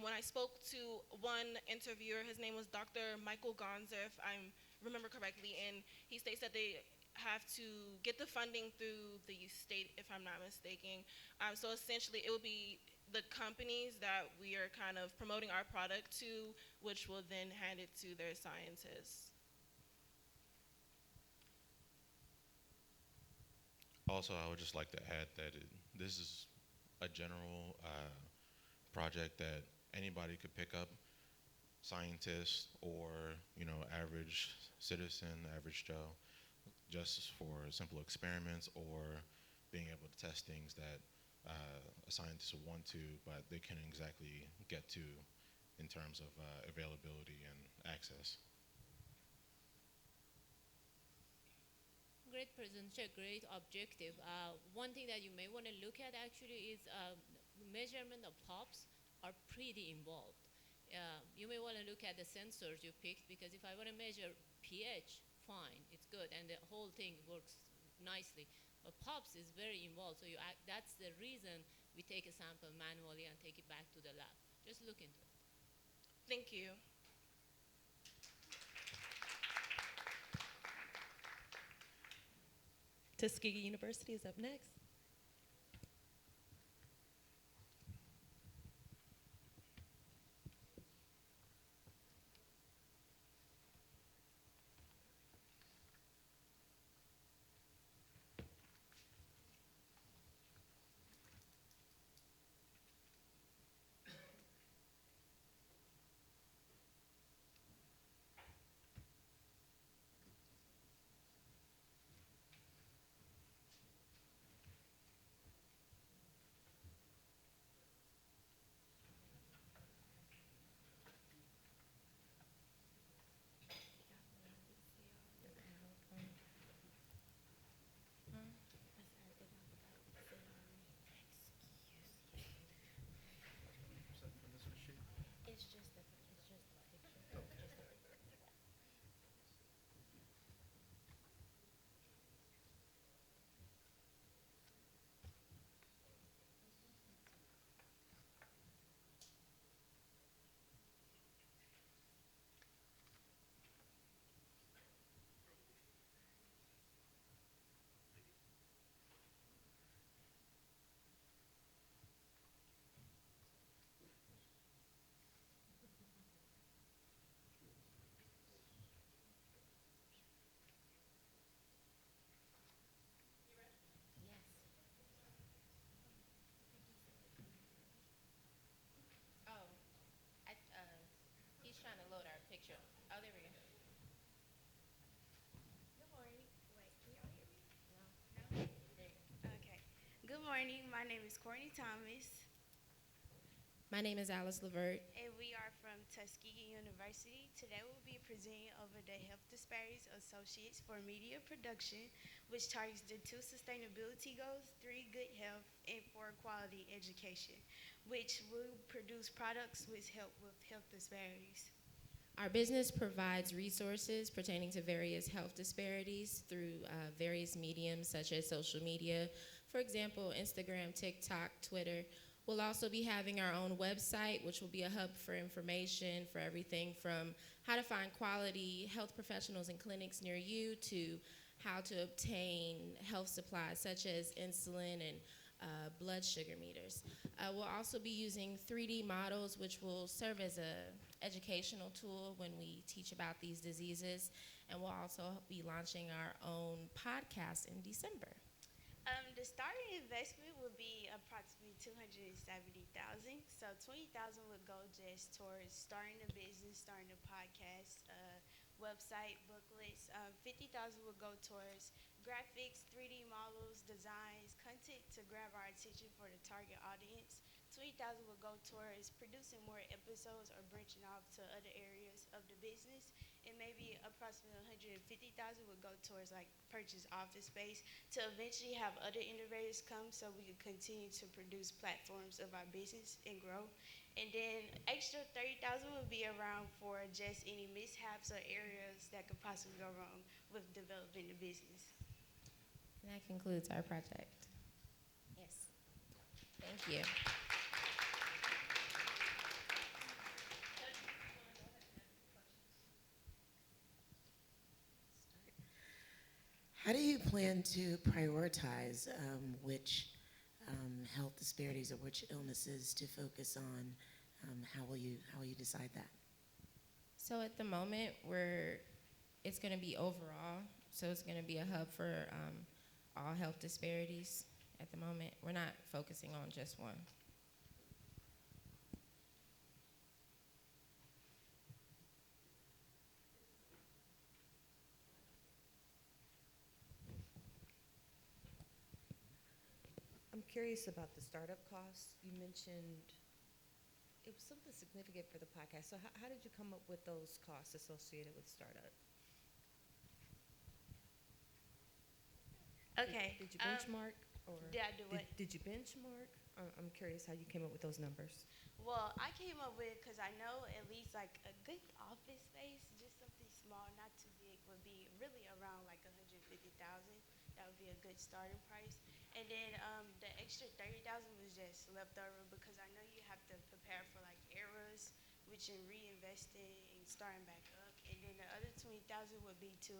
when I spoke to one interviewer, his name was Dr. Michael Gonzer, if I remember correctly, and he states that they have to get the funding through the state, if I'm not mistaken. So essentially, it will be the companies that we are kind of promoting our product to, which will then hand it to their scientists. Also, I would just like to add that this is a general project that anybody could pick up, scientists or average citizen, average Joe, just for simple experiments or being able to test things that a scientist would want to, but they can't exactly get to in terms of availability and access. great presentation, great objective. One thing that you may want to look at actually is measurement of POPs are pretty involved. You may want to look at the sensors you picked, because if I want to measure pH, fine, it's good, and the whole thing works nicely. But POPs is very involved, so that's the reason we take a sample manually and take it back to the lab. Just look into it. Thank you. Tuskegee University is up next. He's trying to load our picture. Oh, there we go. Good morning. Wait, can y'all hear me? No. There you go. Okay. Good morning. My name is Courtney Thomas. My name is Alice Levert. And we are from Tuskegee University. Today we'll be presenting over the Health Disparities Associates for Media Production, which targets the 2 sustainability goals, 3 good health, and 4 quality education, which will produce products which help with health disparities. Our business provides resources pertaining to various health disparities through various mediums such as social media. For example, Instagram, TikTok, Twitter. We'll also be having our own website, which will be a hub for information for everything from how to find quality health professionals and clinics near you to how to obtain health supplies such as insulin and blood sugar meters. We'll also be using 3D models, which will serve as an educational tool when we teach about these diseases. And we'll also be launching our own podcast in December. The starting investment would be approximately $270,000. So $20,000 would go just towards starting a business, starting a podcast, website, booklets. $50,000 would go towards graphics, 3D models, designs, content to grab our attention for the target audience. $20,000 would go towards producing more episodes or branching off to other areas of the business. And maybe approximately $150,000 would go towards like purchase office space to eventually have other innovators come so we can continue to produce platforms of our business and grow. And then extra $30,000 would be around for just any mishaps or areas that could possibly go wrong with developing the business. And that concludes our project. Yes. Thank you. How do you plan to prioritize which health disparities or which illnesses to focus on? How will you decide that? So at the moment, it's going to be overall. So it's going to be a hub for all health disparities. At the moment, we're not focusing on just one. I'm curious about the startup costs. You mentioned it was something significant for the podcast. So how did you come up with those costs associated with startup? Okay. Did you benchmark or Did I do what? Did you benchmark? I'm curious how you came up with those numbers. Well, I came up with, because I know at least like a good office space, just something small, not too big, would be really around like 150,000. That would be a good starting price. And then the extra 30,000 was just left over because I know you have to prepare for like errors, which in reinvesting and starting back up. And then the other 20,000 would be to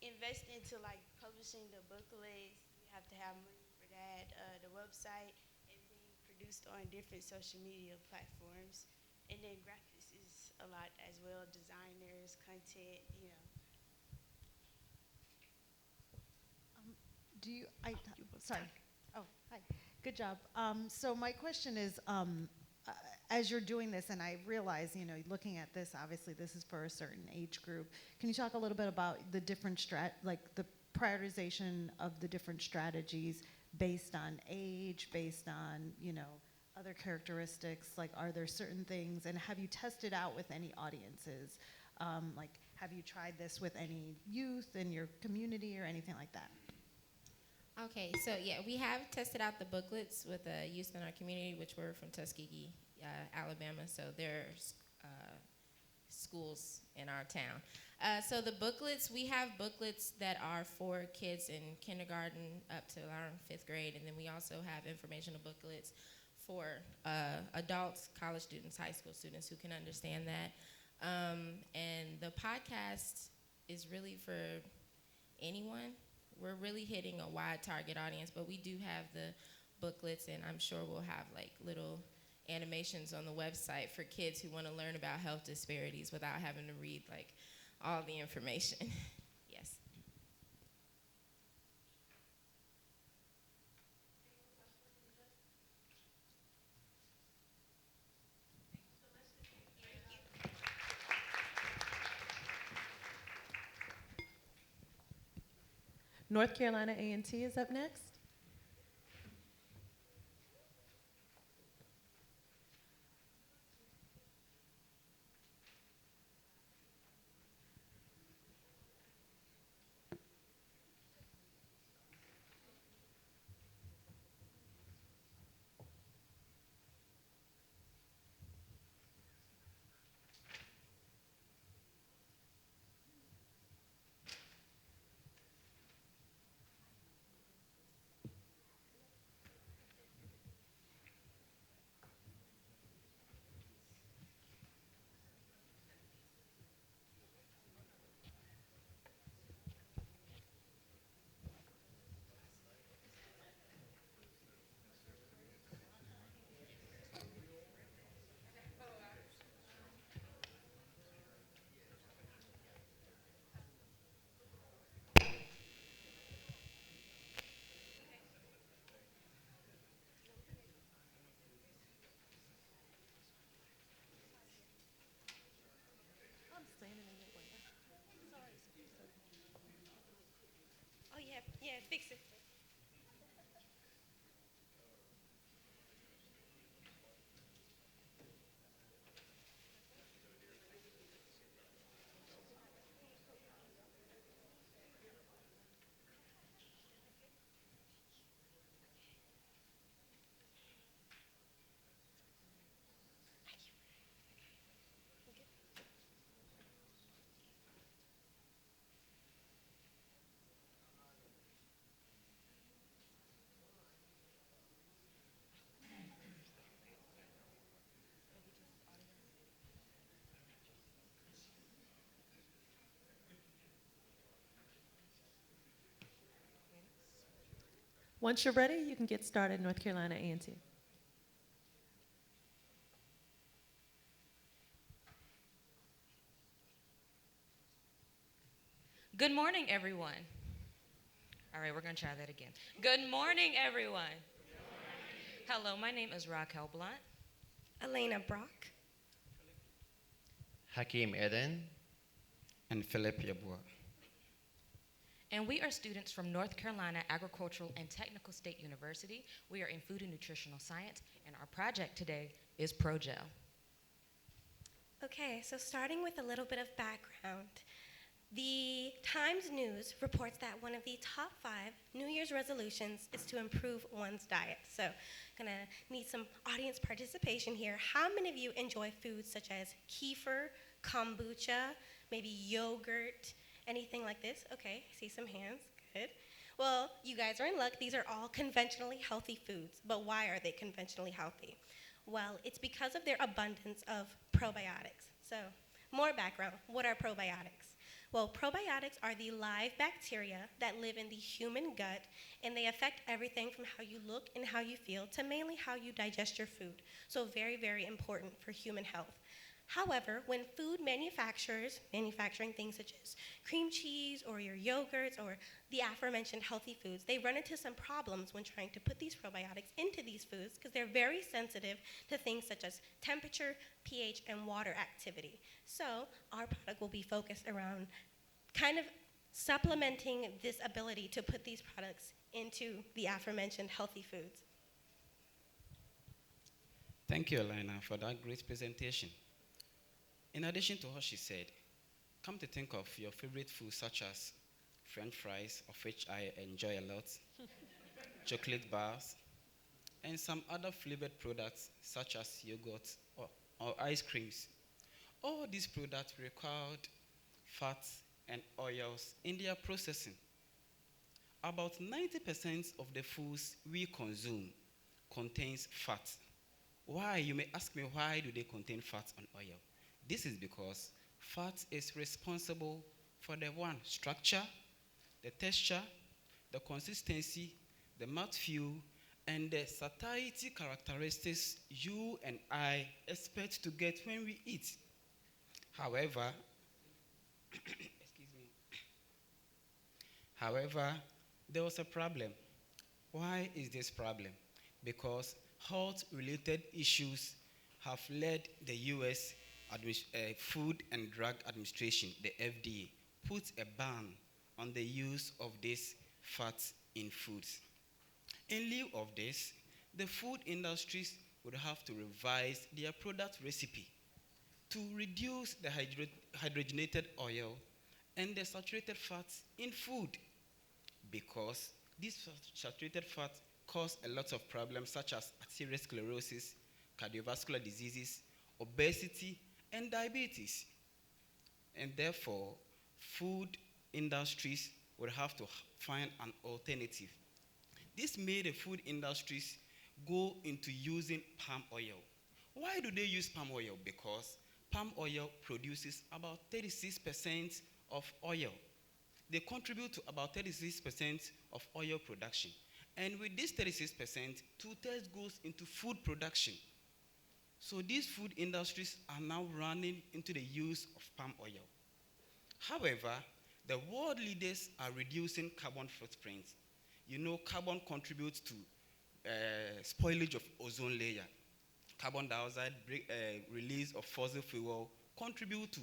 invest into like publishing the booklets. You have to have money for that, the website, and being produced on different social media platforms. And then graphics is a lot as well, designers, content, you know. Do you, sorry. Oh, hi. Good job. So my question is, as you're doing this, and I realize, you know, looking at this, obviously this is for a certain age group. Can you talk a little bit about the different like the prioritization of the different strategies based on age, based on, you know, other characteristics? Like, are there certain things, and have you tested out with any audiences? Like, have you tried this with any youth in your community or anything like that? Okay, so yeah, we have tested out the booklets with youth in our community, which were from Tuskegee, Alabama. So there's schools in our town. So the booklets, we have booklets that are for kids in kindergarten up to around 5th grade, and then we also have informational booklets for adults, college students, high school students who can understand that. And the podcast is really for anyone. We're really hitting a wide target audience, but we do have the booklets, and I'm sure we'll have like little animations on the website for kids who want to learn about health disparities without having to read like all the information. Yes. North Carolina A&T is up next. Oh, yeah, yeah, fix it. Once you're ready, you can get started, North Carolina A&T. Good morning, everyone. All right, we're going to try that again. Good morning, everyone. Hello, my name is Raquel Blunt. Elena Brock. Hakeem Eden. And Philip Yabua. And we are students from North Carolina Agricultural and Technical State University. We are in food and nutritional science, and our project today is ProGel. Okay, so starting with a little bit of background. The Times News reports that one of the top 5 New Year's resolutions is to improve one's diet. So, gonna need some audience participation here. How many of you enjoy foods such as kefir, kombucha, maybe yogurt, anything like this? Okay, I see some hands. Good. Well, you guys are in luck. These are all conventionally healthy foods. But why are they conventionally healthy? Well, it's because of their abundance of probiotics. So, more background. What are probiotics? Well, probiotics are the live bacteria that live in the human gut, and they affect everything from how you look and how you feel to mainly how you digest your food. So very, very important for human health. However, when food manufacturers, manufacturing things such as cream cheese or your yogurts or the aforementioned healthy foods, they run into some problems when trying to put these probiotics into these foods because they're very sensitive to things such as temperature, pH, and water activity. So our product will be focused around kind of supplementing this ability to put these products into the aforementioned healthy foods. Thank you, Elena, for that great presentation. In addition to what she said, come to think of your favorite foods such as French fries, of which I enjoy a lot, chocolate bars, and some other flavored products such as yogurt or ice creams. All these products required fats and oils in their processing. About 90% of the foods we consume contains fat. Why? You may ask me, why do they contain fat and oil? This is because fat is responsible for the structure, the texture, the consistency, the mouthfeel, and the satiety characteristics you and I expect to get when we eat. However, there was a problem. Why is this problem? Because health-related issues have led the U.S. Food and Drug Administration, the FDA, put a ban on the use of these fats in foods. In lieu of this, the food industries would have to revise their product recipe to reduce the hydrogenated oil and the saturated fats in food, because these saturated fats cause a lot of problems such as arteriosclerosis, cardiovascular diseases, obesity, and diabetes. And therefore, food industries would have to find an alternative. This made the food industries go into using palm oil. Why do they use palm oil? Because palm oil produces about 36% of oil. They contribute to about 36% of oil production. And with this 36%, 2/3 goes into food production. So these food industries are now running into the use of palm oil. However, the world leaders are reducing carbon footprint. You know, carbon contributes to spoilage of ozone layer. Carbon dioxide release of fossil fuel contribute to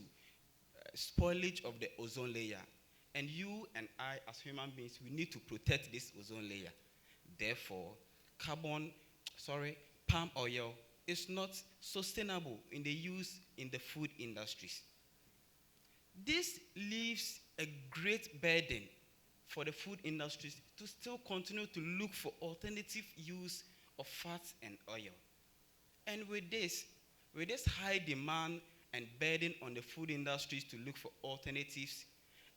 spoilage of the ozone layer. And you and I, as human beings, we need to protect this ozone layer. Therefore, palm oil is not sustainable in the use in the food industries. This leaves a great burden for the food industries to still continue to look for alternative use of fats and oil. And with this high demand and burden on the food industries to look for alternatives,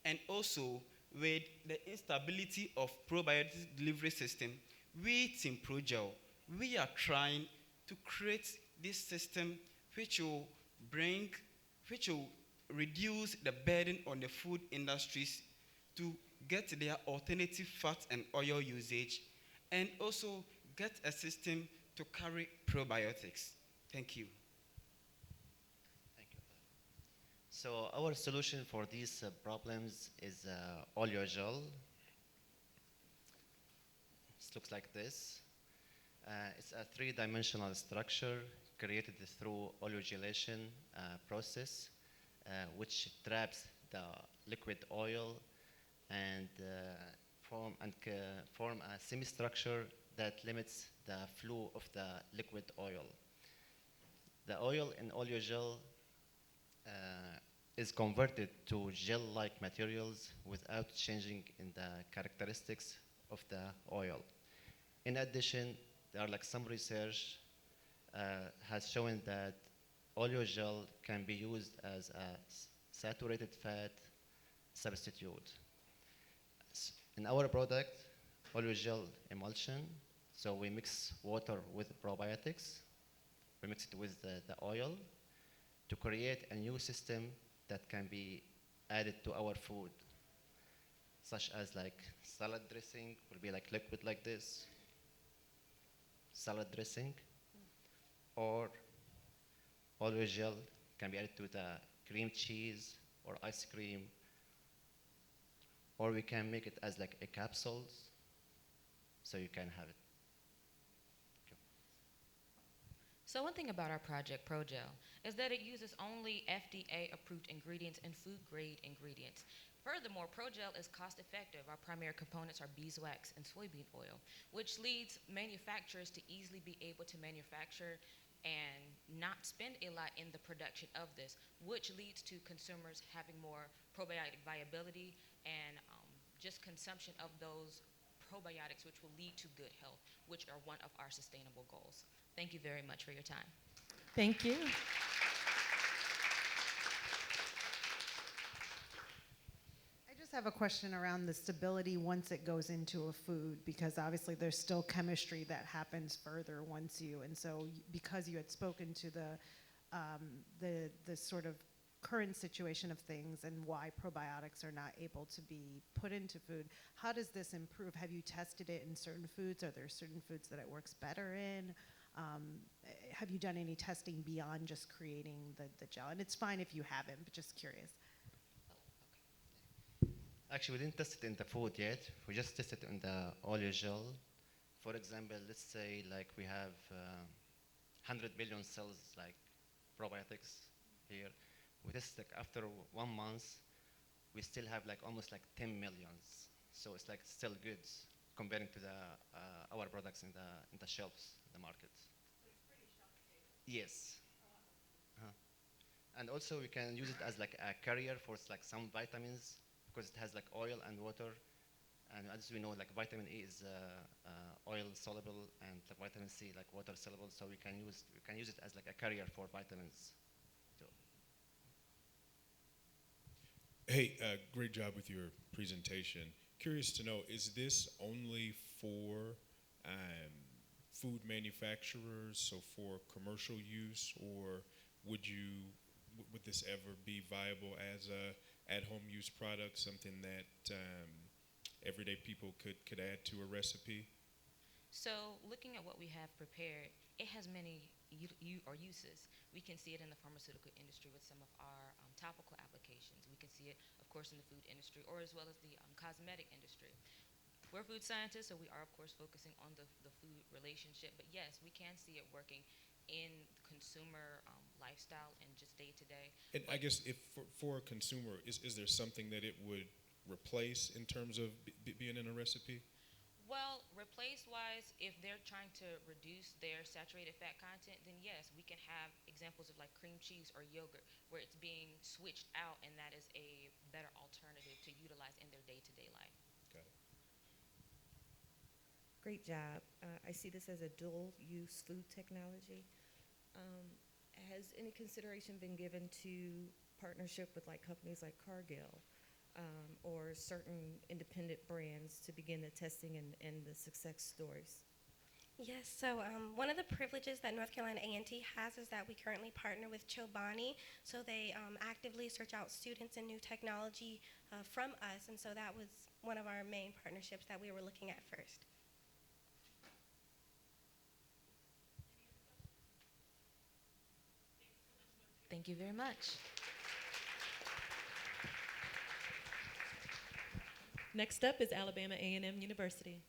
and also with the instability of probiotic delivery system, we Team Progel, we are trying to create this system which will reduce the burden on the food industries to get their alternative fat and oil usage, and also get a system to carry probiotics. Thank you. Thank you. So our solution for these problems is oleogel. It looks like this. It's a 3-dimensional structure created through oleogelation process, which traps the liquid oil and form a semi-structure that limits the flow of the liquid oil. The oil in oleogel is converted to gel-like materials without changing in the characteristics of the oil. In addition, there are like some research has shown that oleogel can be used as a saturated fat substitute. In our product, oleogel emulsion, so we mix water with probiotics, we mix it with the oil to create a new system that can be added to our food, such as like salad dressing will be like liquid like this, salad dressing, or oleogel can be added to the cream cheese or ice cream, or we can make it as like a capsules, so you can have it. So one thing about our project, ProGel, is that it uses only FDA-approved ingredients and food-grade ingredients. Furthermore, ProGel is cost-effective. Our primary components are beeswax and soybean oil, which leads manufacturers to easily be able to manufacture and not spend a lot in the production of this, which leads to consumers having more probiotic viability and just consumption of those probiotics, which will lead to good health, which are one of our sustainable goals. Thank you very much for your time. Thank you. I just have a question around the stability once it goes into a food, because obviously there's still chemistry that happens further once you, and so because you had spoken to the sort of current situation of things and why probiotics are not able to be put into food, how does this improve? Have you tested it in certain foods? Are there certain foods that it works better in? Have you done any testing beyond just creating the gel? And it's fine if you haven't, but just curious. Actually, we didn't test it in the food yet. We just tested it in the oleogel. For example, let's say like we have 100 million cells like probiotics here. We test like after 1 month, we still have like almost like 10 millions. So it's like still good comparing to the our products in the shelves, the markets. So it's pretty shelf stable. Yes. And also we can use it as like a carrier for like some vitamins, because it has like oil and water, and as we know, like vitamin E is oil soluble, and like vitamin C like water soluble. So we can use it as like a carrier for vitamins. So. Hey, great job with your presentation. Curious to know, is this only for food manufacturers, so for commercial use, or would this ever be viable as a at-home use product, something that everyday people could add to a recipe? So looking at what we have prepared, it has many uses. We can see it in the pharmaceutical industry with some of our topical applications. We can see it, of course, in the food industry, or as well as the cosmetic industry. We're food scientists, so we are, of course, focusing on the food relationship. But yes, we can see it working in consumer lifestyle and just day-to-day. And I guess if for a consumer, is there something that it would replace in terms of being in a recipe? Well, replace-wise, if they're trying to reduce their saturated fat content, then yes, we can have examples of like cream cheese or yogurt where it's being switched out, and that is a better alternative to utilize in their day-to-day life. Got it. Great job. I see this as a dual-use food technology. Has any consideration been given to partnership with like companies like Cargill or certain independent brands to begin the testing and the success stories? Yes, so one of the privileges that North Carolina A&T has is that we currently partner with Chobani, so they actively search out students and new technology from us, and so that was one of our main partnerships that we were looking at first. Thank you very much. Next up is Alabama A&M University.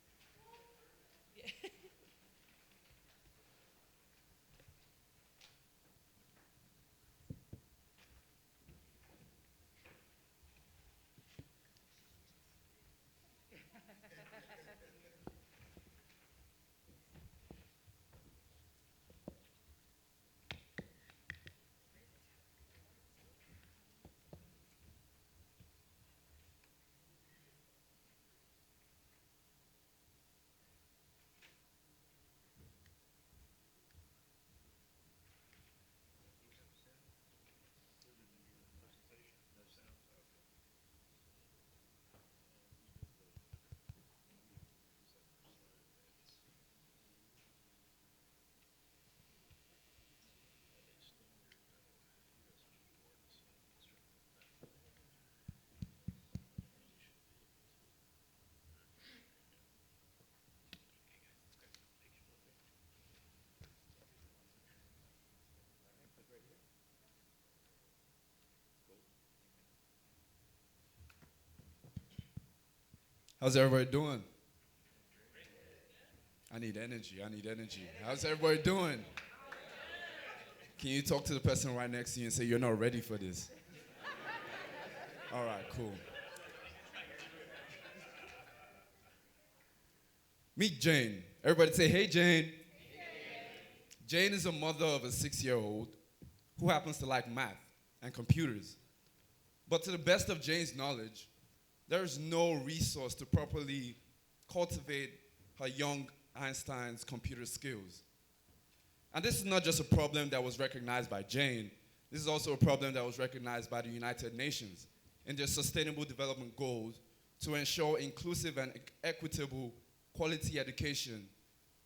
How's everybody doing? I need energy. I need energy. How's everybody doing? Can you talk to the person right next to you and say, you're not ready for this? All right, cool. Meet Jane. Everybody say, hey, Jane. Jane is a mother of a 6-year-old who happens to like math and computers. But to the best of Jane's knowledge, there is no resource to properly cultivate her young Einstein's computer skills. And this is not just a problem that was recognized by Jane. This is also a problem that was recognized by the United Nations in their Sustainable Development Goals to ensure inclusive and equitable quality education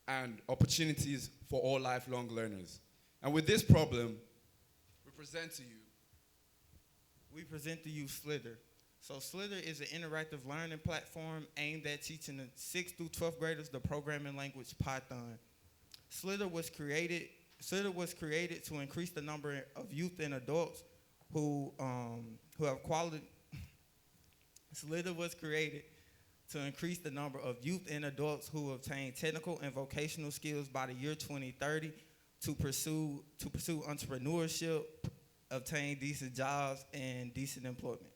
and opportunities for all lifelong learners. And with this problem, we present to you Slither. So Slither is an interactive learning platform aimed at teaching the 6th through 12th graders the programming language Python. Slither was created to increase the number of youth and adults who have quality. Slither was created to increase the number of youth and adults who obtain technical and vocational skills by the year 2030 to pursue entrepreneurship, obtain decent jobs, and decent employment.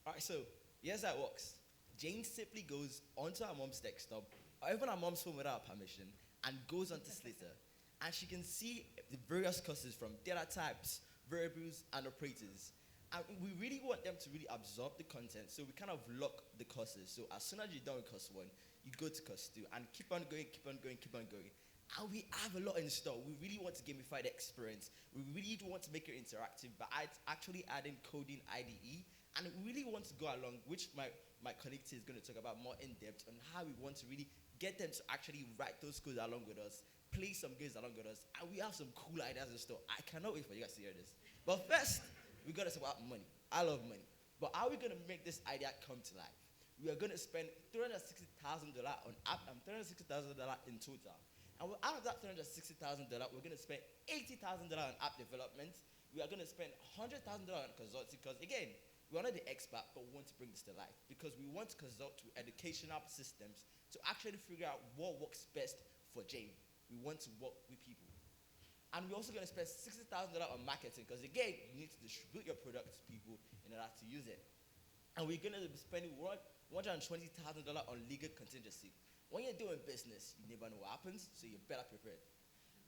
All right, so here's how it works. Jane simply goes onto her mom's desktop, or even her mom's phone without permission, and goes onto Slither. And she can see the various courses from data types, variables, and operators. And we really want them to really absorb the content, so we kind of lock the courses. So as soon as you're done with course 1, you go to course 2, and keep on going, keep on going, keep on going. And we have a lot in store. We really want to gamify the experience. We really want to make it interactive, but actually adding coding IDE. And we really want to go along, which my colleague is going to talk about more in depth on how we want to really get them to actually write those codes along with us, play some games along with us, and we have some cool ideas in store. I cannot wait for you guys to hear this. But first, we got to talk about money. I love money. But how are we going to make this idea come to life? We are going to spend $360,000 on app and $360,000 in total. And out of that $360,000, we're going to spend $80,000 on app development. We are going to spend $100,000 on consulting because, again, we're not the expert, but we want to bring this to life because we want to consult to educational systems to actually figure out what works best for Jane. We want to work with people. And we're also going to spend $60,000 on marketing because, again, you need to distribute your product to people in order to use it. And we're going to be spending $120,000 on legal contingency. When you're doing business, you never know what happens, so you're better prepared.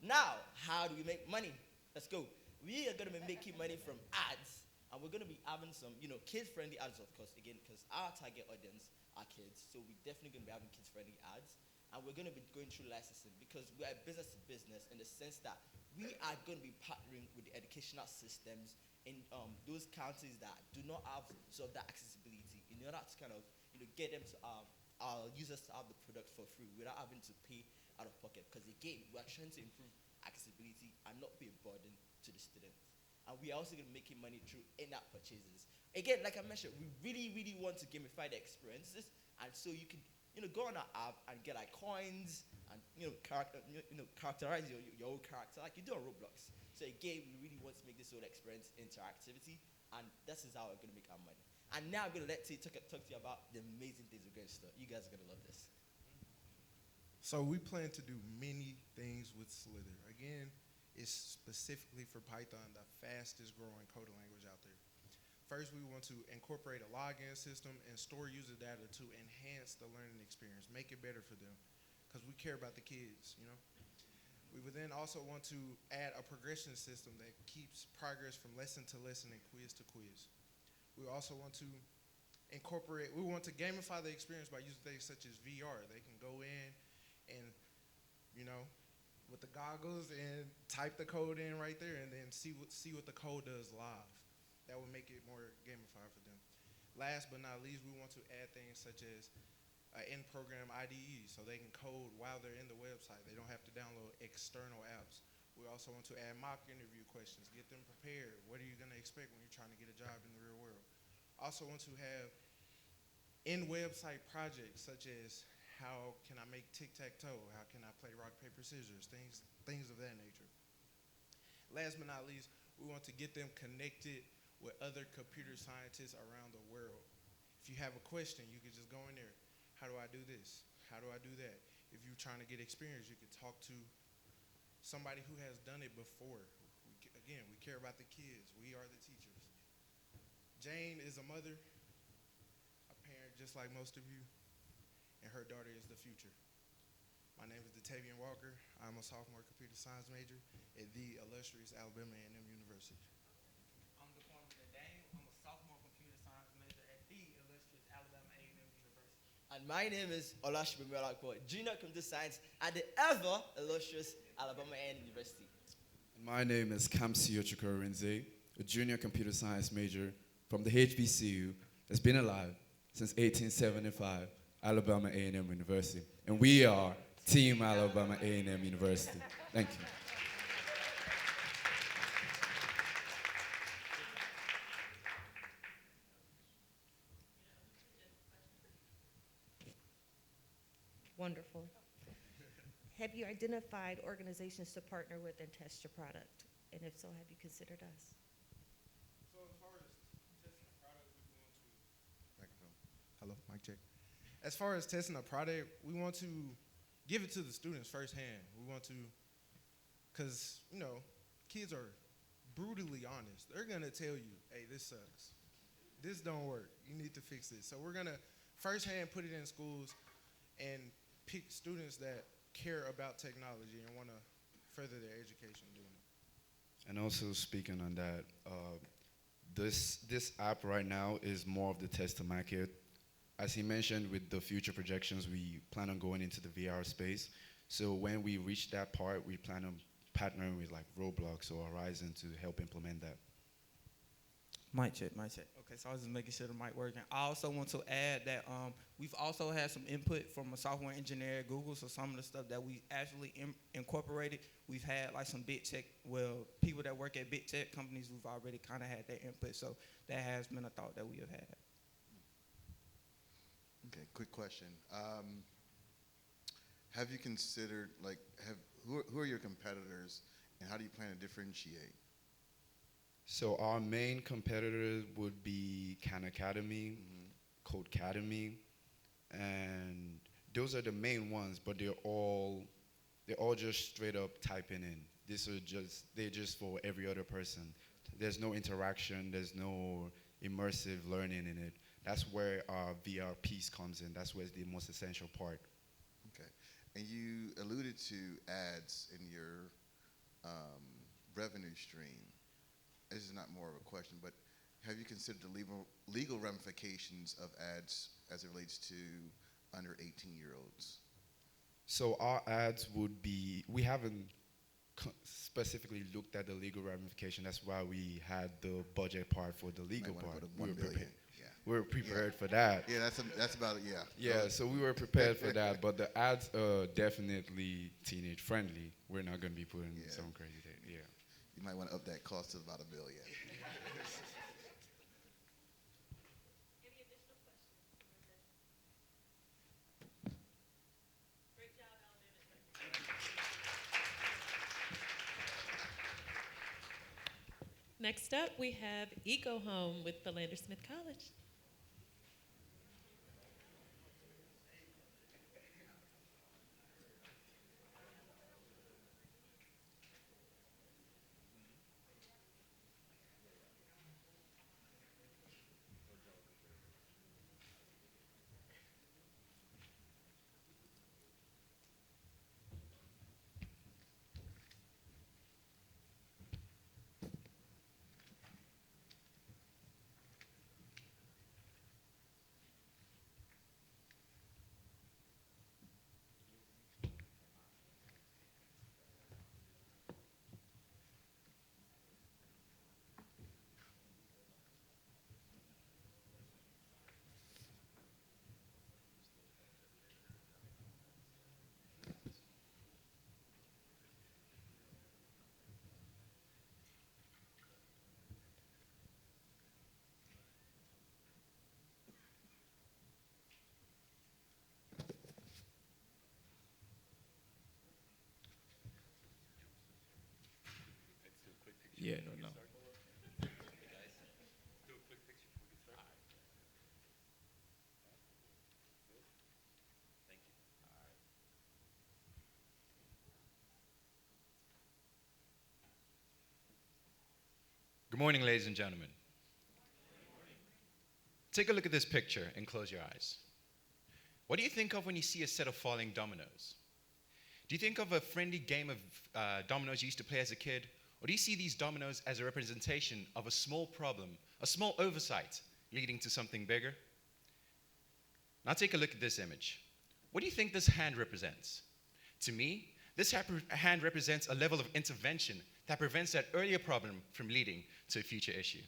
Now, how do we make money? Let's go. We are going to be making money from ads, and we're going to be having some, kid-friendly ads, of course, again, because our target audience are kids, so we're definitely going to be having kids-friendly ads. And we're going to be going through licensing because we are business to business in the sense that we are going to be partnering with the educational systems in those counties that do not have sort of that accessibility in order to kind of get them to our users to have the product for free without having to pay out of pocket. Because again, we are trying to improve accessibility and not be a burden to the students. And we are also going to be making money through in-app purchases. Again, like I mentioned, we really, really want to gamify the experiences, and so you can go on our app and get like coins and characterize your own character like you do on Roblox. So again, we really want to make this whole experience interactivity, and this is how we're going to make our money. And now I'm going to talk to you about the amazing things we're going to start. You guys are going to love this. So we plan to do many things with Slither. Again, it's specifically for Python, the fastest growing coding language out there. First, we want to incorporate a login system and store user data to enhance the learning experience, make it better for them, because we care about the kids, We would then also want to add a progression system that keeps progress from lesson to lesson and quiz to quiz. We also want to gamify the experience by using things such as VR. They can go in and, with the goggles and type the code in right there and then see what the code does live. That would make it more gamified for them. Last but not least, we want to add things such as in-program IDE so they can code while they're in the website. They don't have to download external apps. We also want to add mock interview questions, get them prepared. What are you going to expect when you're trying to get a job in the real world? Also want to have in-website projects such as how can I make tic-tac-toe? How can I play rock, paper, scissors? Things of that nature. Last but not least, we want to get them connected with other computer scientists around the world. If you have a question, you can just go in there. How do I do this? How do I do that? If you're trying to get experience, you can talk to somebody who has done it before. Again, we care about the kids. We are the teachers. Jane is a mother, a parent just like most of you, and her daughter is the future. My name is Datavian Walker. I'm a sophomore computer science major at the illustrious Alabama A&M University. I'm DeQuan Daniel. I'm a sophomore computer science major at the illustrious Alabama A&M University. And my name is Olashibumi Olakpo, junior computer science at the ever illustrious Alabama A&M University. And my name is Kamsi Ochukwurenze, a junior computer science major from the HBCU that's been alive since 1875, Alabama A&M University. And we are Team Alabama A&M University. Thank you. Wonderful. Have you identified organizations to partner with and test your product? And if so, have you considered us? So as far as testing a product, we want to, microphone. Hello, mic check. As far as testing a product, we want to give it to the students firsthand. We want to, because, you know, kids are brutally honest. They're going to tell you, hey, this sucks. This don't work. You need to fix this. So we're going to firsthand put it in schools and pick students that care about technology and want to further their education doing it. And also speaking on that, this app right now is more of the test to market. As he mentioned, with the future projections, we plan on going into the VR space. So when we reach that part, we plan on partnering with like Roblox or Horizon to help implement that. Mic check, mic check. Okay, so I was just making sure the mic working. I also want to add that we've also had some input from a software engineer at Google, so some of the stuff that we actually incorporated, we've had like some big tech, well, people that work at big tech companies, we've already kind of had their input, so that has been a thought that we have had. Okay, quick question. Have you considered, like, who are your competitors, and how do you plan to differentiate? So our main competitors would be Khan Academy, Codecademy, and those are the main ones, but they're all just straight up typing in. They're just for every other person. There's no interaction, there's no immersive learning in it. That's where our VR piece comes in. That's where it's the most essential part. Okay, and you alluded to ads in your revenue stream. This is not more of a question, but have you considered the legal ramifications of ads as it relates to under 18-year-olds? So our ads would be, we haven't specifically looked at the legal ramification. That's why we had the budget part for the legal part. We were prepared for that. Yeah, that's about it, yeah. Yeah, so we were prepared for that, but the ads are definitely teenage friendly. We're not going to be putting some crazy thing, yeah. You might want to up that cost to about $1 million. Next up, we have Eco Home with Philander Smith College. Yeah, no. Good morning, ladies and gentlemen. Take a look at this picture and close your eyes. What do you think of when you see a set of falling dominoes? Do you think of a friendly game of dominoes you used to play as a kid? Or do you see these dominoes as a representation of a small problem, a small oversight leading to something bigger? Now take a look at this image. What do you think this hand represents? To me, this hand represents a level of intervention that prevents that earlier problem from leading to a future issue.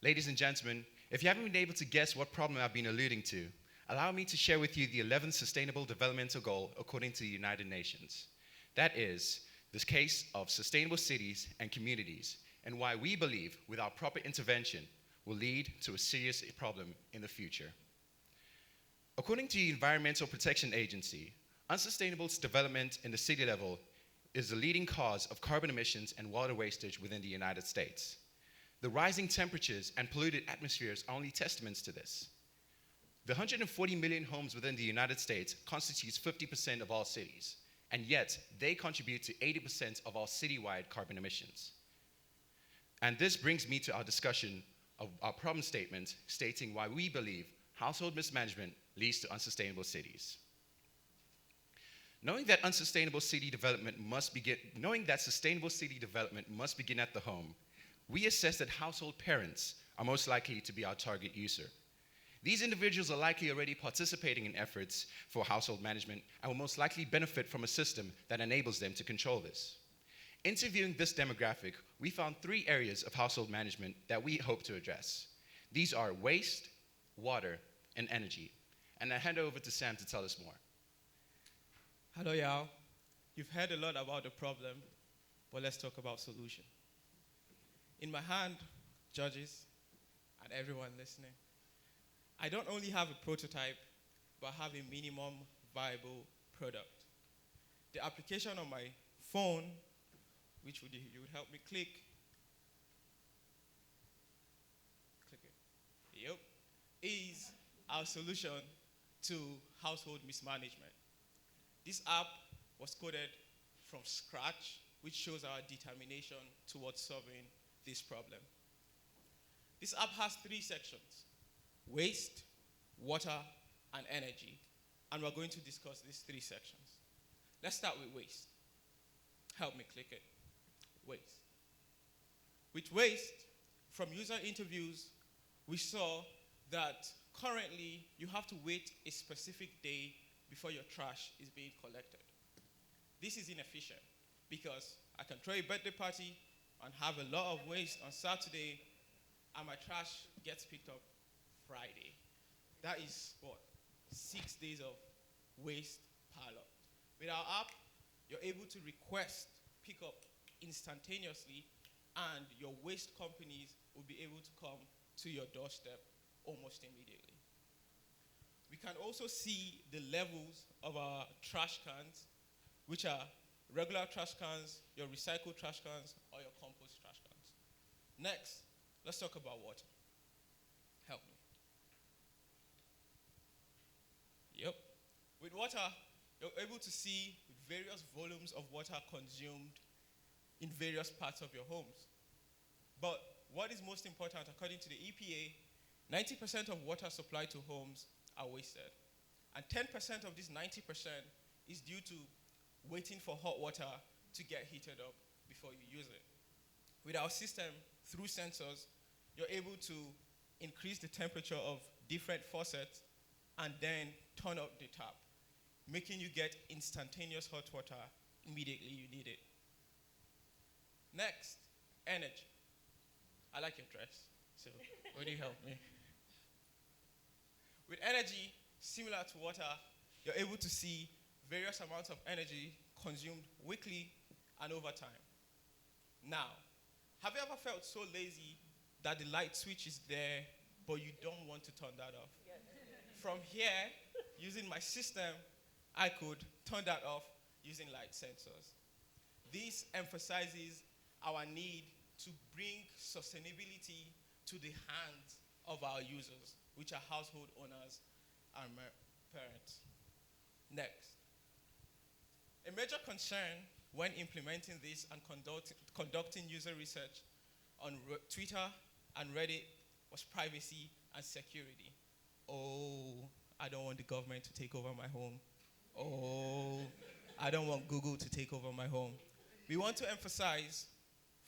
Ladies and gentlemen, if you haven't been able to guess what problem I've been alluding to, allow me to share with you the 11th Sustainable Developmental Goal according to the United Nations. That is, the case of sustainable cities and communities, and why we believe without proper intervention will lead to a serious problem in the future. According to the Environmental Protection Agency, unsustainable development in the city level is the leading cause of carbon emissions and water wastage within the United States. The rising temperatures and polluted atmospheres are only testaments to this. The 140 million homes within the United States constitutes 50% of all cities, and yet they contribute to 80% of all citywide carbon emissions. And this brings me to our discussion of our problem statement stating why we believe household mismanagement leads to unsustainable cities. Knowing that sustainable city development must begin at the home, we assess that household parents are most likely to be our target user. These individuals are likely already participating in efforts for household management and will most likely benefit from a system that enables them to control this. Interviewing this demographic, we found 3 areas of household management that we hope to address. These are waste, water, and energy. And I hand over to Sam to tell us more. Hello, y'all. You've heard a lot about the problem, but let's talk about solution. In my hand, judges, and everyone listening, I don't only have a prototype, but have a minimum viable product. The application on my phone, which you would help me click it, yep, is our solution to household mismanagement. This app was coded from scratch, which shows our determination towards solving this problem. This app has 3 sections: waste, water, and energy. And we're going to discuss these 3 sections. Let's start with waste. Help me click it. Waste. With waste, from user interviews, we saw that currently you have to wait a specific day before your trash is being collected. This is inefficient because I can throw a birthday party and have a lot of waste on Saturday, and my trash gets picked up Friday. That is what? 6 days of waste pile up. With our app, you're able to request pickup instantaneously, and your waste companies will be able to come to your doorstep almost immediately. We can also see the levels of our trash cans, which are regular trash cans, your recycled trash cans, or your compost trash cans. Next, let's talk about water. Help me. Yep. With water, you're able to see various volumes of water consumed in various parts of your homes. But what is most important, according to the EPA, 90% of water supplied to homes are wasted. And 10% of this 90% is due to waiting for hot water to get heated up before you use it. With our system, through sensors, you're able to increase the temperature of different faucets and then turn up the tap, making you get instantaneous hot water immediately you need it. Next, energy. I like your dress, so would you help me? With energy, similar to water, you're able to see various amounts of energy consumed weekly and over time. Now, have you ever felt so lazy that the light switch is there, but you don't want to turn that off? Yes. From here, using my system, I could turn that off using light sensors. This emphasizes our need to bring sustainability to the hands of our users, which are household owners and parents. Next. A major concern when implementing this and conducting user research on Twitter and Reddit was privacy and security. Oh, I don't want the government to take over my home. Oh, I don't want Google to take over my home. We want to emphasize,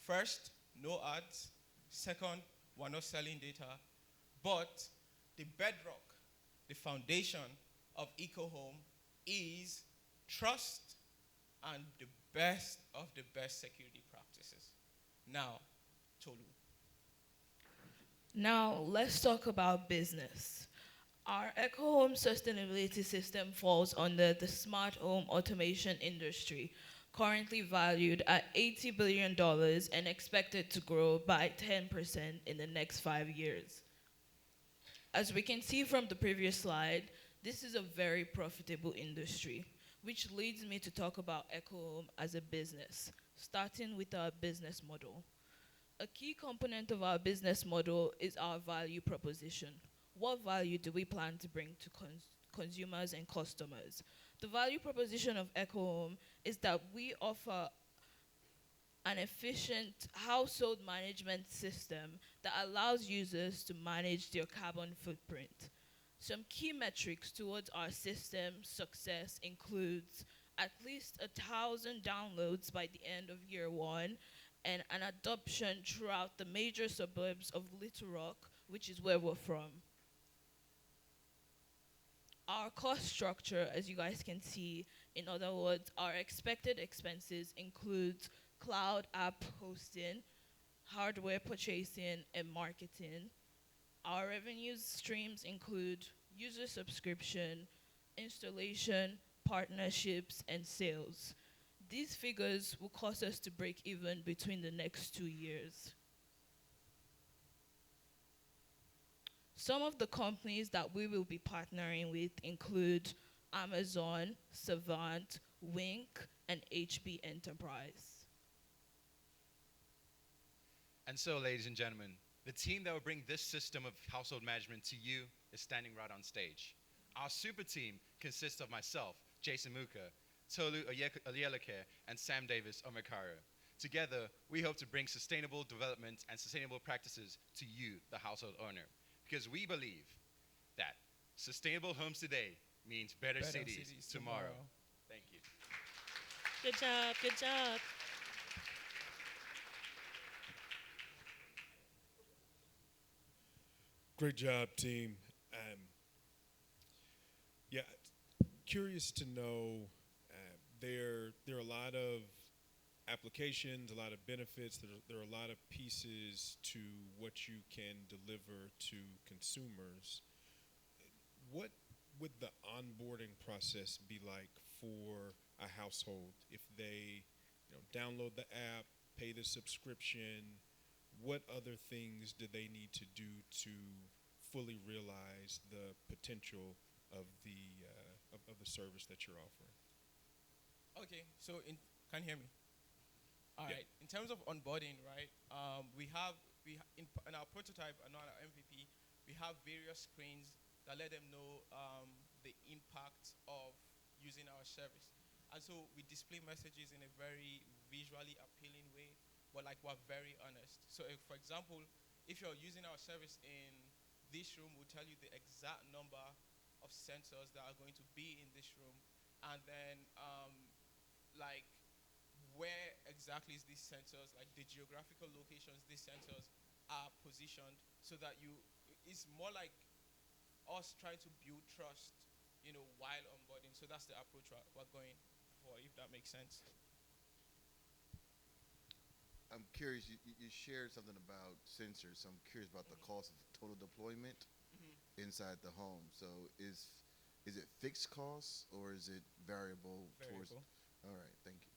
first, no ads. Second, we're not selling data. But the bedrock, the foundation of EcoHome is trust and the best of the best security practices. Now, Tolu. Now, let's talk about business. Our EcoHome sustainability system falls under the smart home automation industry, currently valued at $80 billion and expected to grow by 10% in the next 5 years. As we can see from the previous slide, this is a very profitable industry, which leads me to talk about EcoHome as a business, starting with our business model. A key component of our business model is our value proposition. What value do we plan to bring to consumers and customers? The value proposition of EcoHome is that we offer an efficient household management system that allows users to manage their carbon footprint. Some key metrics towards our system success includes at least 1,000 downloads by the end of year 1 and an adoption throughout the major suburbs of Little Rock, which is where we're from. Our cost structure, as you guys can see, in other words, our expected expenses includes cloud app hosting, hardware purchasing, and marketing. Our revenue streams include user subscription, installation, partnerships, and sales. These figures will cause us to break even between the next 2 years. Some of the companies that we will be partnering with include Amazon, Savant, Wink, and HB Enterprise. And so, ladies and gentlemen, the team that will bring this system of household management to you is standing right on stage. Our super team consists of myself, Jason Muka, Tolu Oyeleke, and Sam Davis Omekaro. Together, we hope to bring sustainable development and sustainable practices to you, the household owner, because we believe that sustainable homes today means better cities tomorrow. Thank you. Good job, good job. Great job, team. Curious to know, there are a lot of applications, a lot of benefits. There are a lot of pieces to what you can deliver to consumers. What would the onboarding process be like for a household if they, download the app, pay the subscription? What other things do they need to do to fully realize the potential of the service that you're offering? Okay, so can you hear me? All right. In terms of onboarding, right? In our prototype and on our MVP, we have various screens that let them know the impact of using our service, and so we display messages in a very visually appealing way, but we're very honest. So, for example, if you're using our service in this room, we'll tell you the exact number of sensors that are going to be in this room, and then where exactly is these sensors, the geographical locations these sensors are positioned, so that it's more like us trying to build trust, while onboarding. So that's the approach we're going for, if that makes sense. I'm curious, you shared something about sensors, so I'm curious about the cost of total deployment inside the home. So is it fixed costs or is it variable? All right, thank you.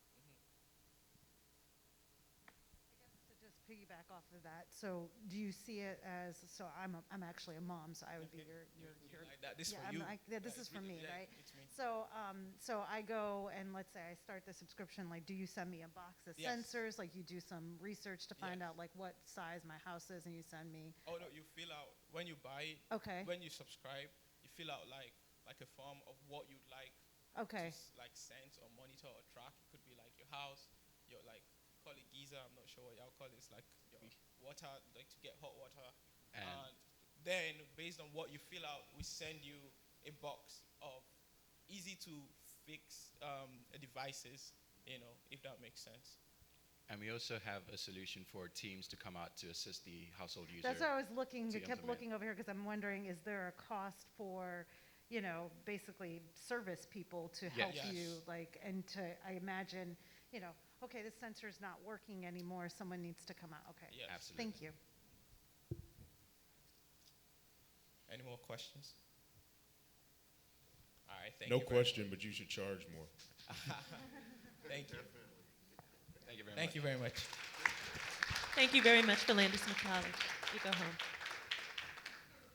To just piggyback off of that, so do you see it as, so I'm actually a mom, so I would be your like that. This yeah, for you. This is for me, right? It's me. So I go and let's say I start the subscription. Do you send me a box of sensors? You do some research to find out what size my house is, and you send me. Oh no, you fill out when you buy it. Okay. When you subscribe, you fill out like a form of what you'd like. Okay. To sense or monitor or track. It could be your house, your call it Giza. I'm not sure what y'all call it. It's your water, like to get hot water. And Then, based on what you fill out, we send you a box of easy to fix devices, if that makes sense. And we also have a solution for teams to come out to assist the household user. That's what I was looking, to I kept implement. looking over here because I'm wondering, is there a cost for, basically service people to help Yes. you, and to, I imagine, okay, this sensor is not working anymore, someone needs to come out, okay. Yes. Absolutely. Thank you. Any more questions? All right, thank you. No question, but you should charge more. Thank you. Thank you very much. Thank you very much. Thank you very much, Philander Smith College. You go home.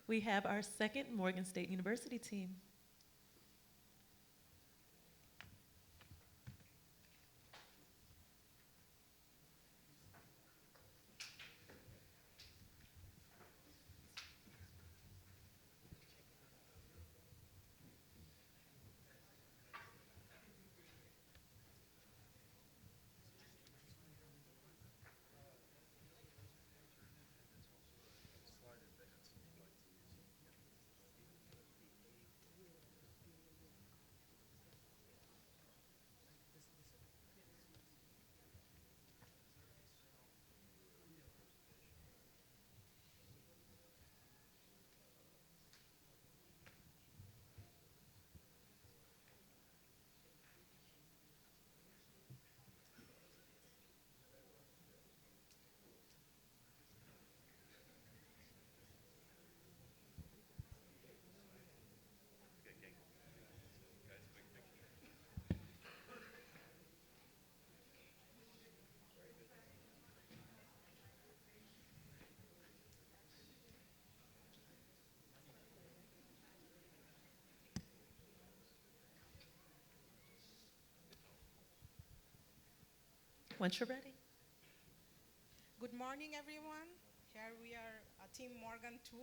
We have our second Morgan State University team. Once you're ready. Good morning, everyone. Here we are, Team Morgan 2.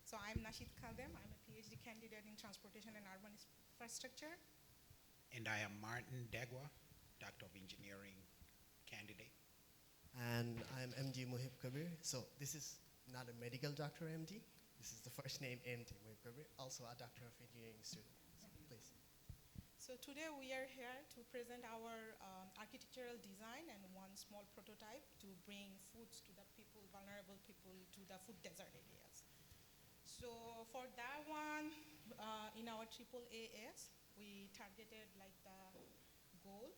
So I'm Nashid Kaldem. I'm a PhD candidate in transportation and urban infrastructure. And I am Martin Degwa, Doctor of Engineering candidate. And I'm MD Muhib Kabir. So this is not a medical doctor MD. This is the first name MD Muhib Kabir, also a Doctor of Engineering student. Please. So today we are here to present our architectural design and one small prototype to bring foods to the people, vulnerable people, to the food desert areas. So for that one, in our AAAS, we targeted like the goal,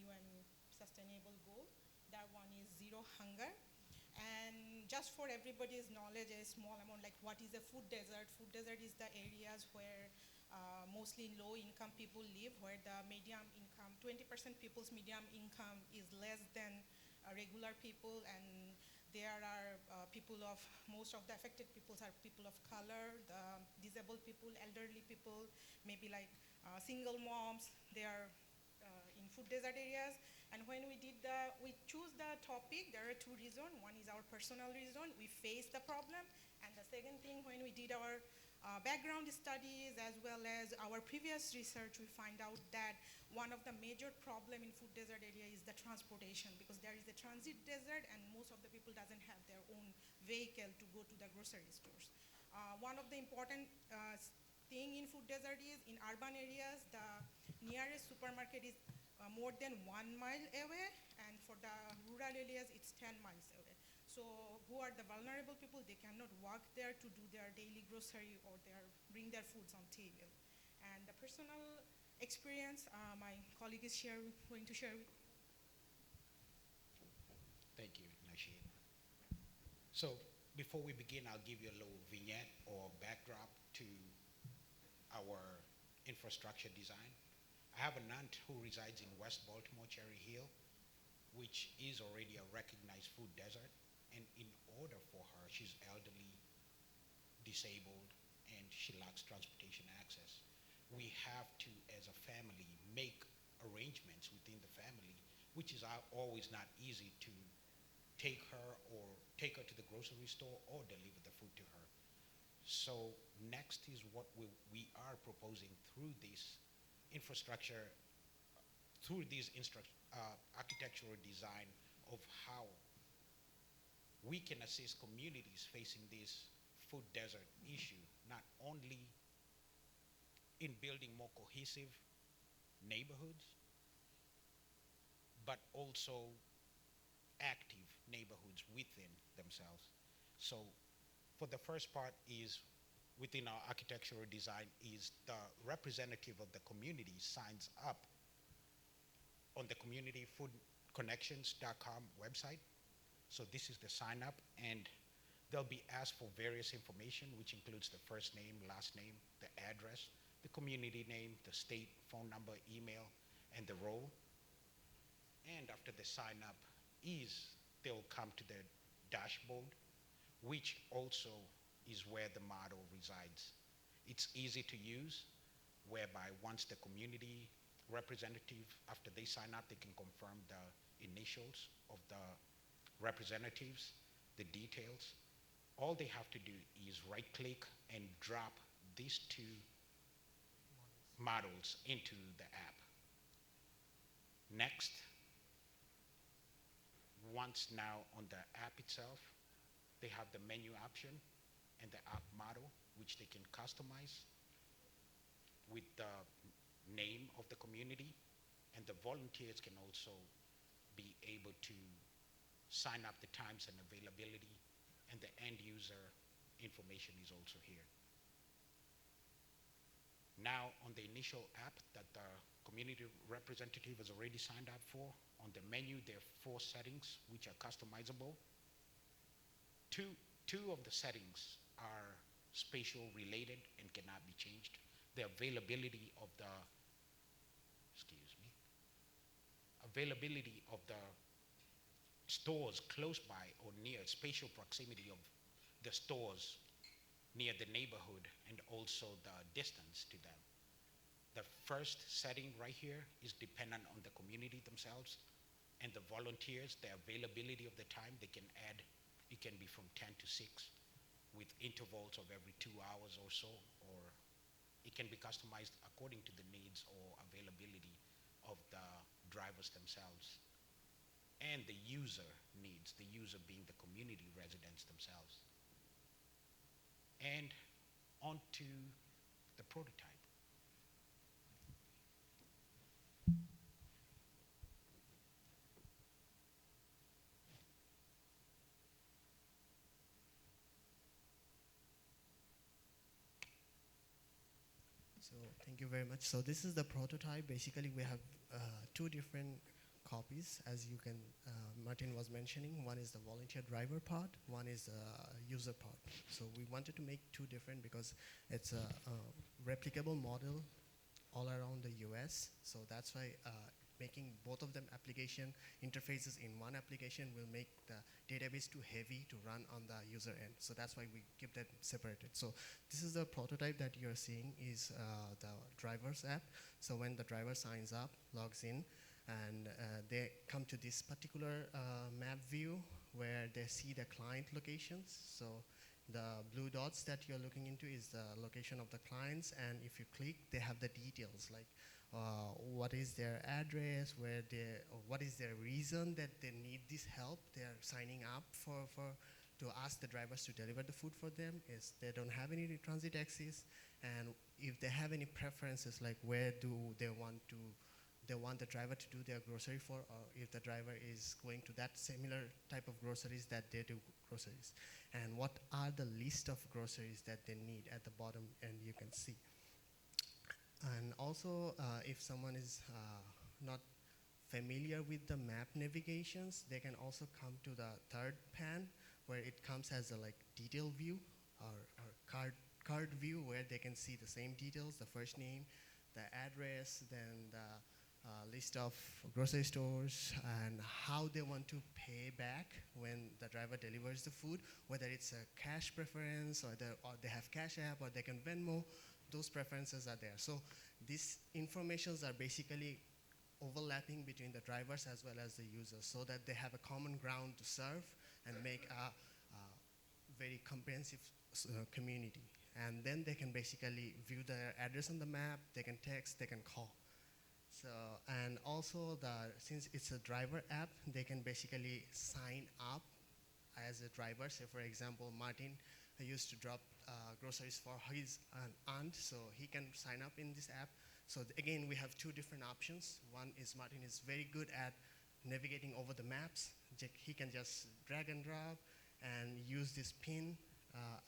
UN Sustainable Goal. That one is zero hunger. And just for everybody's knowledge, a small amount, like what is a food desert? Food desert is the areas where mostly low-income people live, where the median income, 20% people's median income is less than regular people, and there are people of, most of the affected peoples are people of color, the disabled people, elderly people, maybe like single moms, they are in food desert areas. And when we choose the topic, there are two reasons. One is our personal reason, we face the problem, and the second thing, when we did our background studies as well as our previous research, we find out that one of the major problem in food desert area is the transportation, because there is a transit desert and most of the people doesn't have their own vehicle to go to the grocery stores. One of the important thing in food desert is in urban areas, the nearest supermarket is more than 1 mile away, and for the rural areas, it's 10 miles away. So who are the vulnerable people? They cannot walk there to do their daily grocery or bring their foods on table. And the personal experience, my colleague is going to share. Thank you, Nashid. So before we begin, I'll give you a little vignette or backdrop to our infrastructure design. I have an aunt who resides in West Baltimore, Cherry Hill, which is already a recognized food desert. And in order for her, she's elderly, disabled, and she lacks transportation access. We have to, as a family, make arrangements within the family, which is always not easy to take her to the grocery store or deliver the food to her. So next is what we are proposing through this infrastructure, through this architectural design of how we can assist communities facing this food desert issue, not only in building more cohesive neighborhoods, but also active neighborhoods within themselves. So for the first part is within our architectural design is the representative of the community signs up on the communityfoodconnections.com website. So this is the sign up, and they'll be asked for various information, which includes the first name, last name, the address, the community name, the state, phone number, email, and the role. And after the sign up they'll come to the dashboard, which also is where the model resides. It's easy to use, whereby once the community representative, after they sign up, they can confirm the initials of the representatives, the details. All they have to do is right click and drop these two models into the app. Next, once now on the app itself, they have the menu option and the app model, which they can customize with the name of the community, and the volunteers can also be able to sign up the times and availability, and the end user information is also here. Now on the initial app that the community representative has already signed up for, on the menu there are 4 settings which are customizable. Two of the settings are spatial related and cannot be changed. The availability of the stores close by or near, spatial proximity of the stores near the neighborhood, and also the distance to them. The first setting right here is dependent on the community themselves and the volunteers, the availability of the time they can add. It can be from 10 to 6 with intervals of every 2 hours or so, or it can be customized according to the needs or availability of the drivers themselves and the user needs, the user being the community residents themselves. And on to the prototype. So thank you very much. So this is the prototype. Basically, we have 2 different copies, as you can, Martin was mentioning. One is the volunteer driver part, one is the user part. So we wanted to make 2 different because it's a replicable model all around the US. So that's why making both of them application interfaces in one application will make the database too heavy to run on the user end. So that's why we keep that separated. So this is the prototype that you're seeing is the driver's app. So when the driver signs up, logs in, and they come to this particular map view where they see the client locations. So the blue dots that you're looking into is the location of the clients, and if you click, they have the details like what is their address, what is their reason that they need this help. They're signing up to ask the drivers to deliver the food for them, is they don't have any transit access, and if they have any preferences like where do they want the driver to do their grocery for, or if the driver is going to that similar type of groceries that they do groceries, and what are the list of groceries that they need at the bottom, and you can see. And also, if someone is not familiar with the map navigations, they can also come to the third pan where it comes as a like detail view or card view where they can see the same details, the first name, the address, then the list of grocery stores, and how they want to pay back when the driver delivers the food, whether it's a cash preference or they have Cash App or they can Venmo. Those preferences are there. So these informations are basically overlapping between the drivers as well as the users so that they have a common ground to serve and make a very comprehensive community. And then they can basically view their address on the map, they can text, they can call. So, and also since it's a driver app, they can basically sign up as a driver. Say for example, Martin used to drop groceries for his aunt, so he can sign up in this app. So again, we have two different options. One is Martin is very good at navigating over the maps. He can just drag and drop and use this pin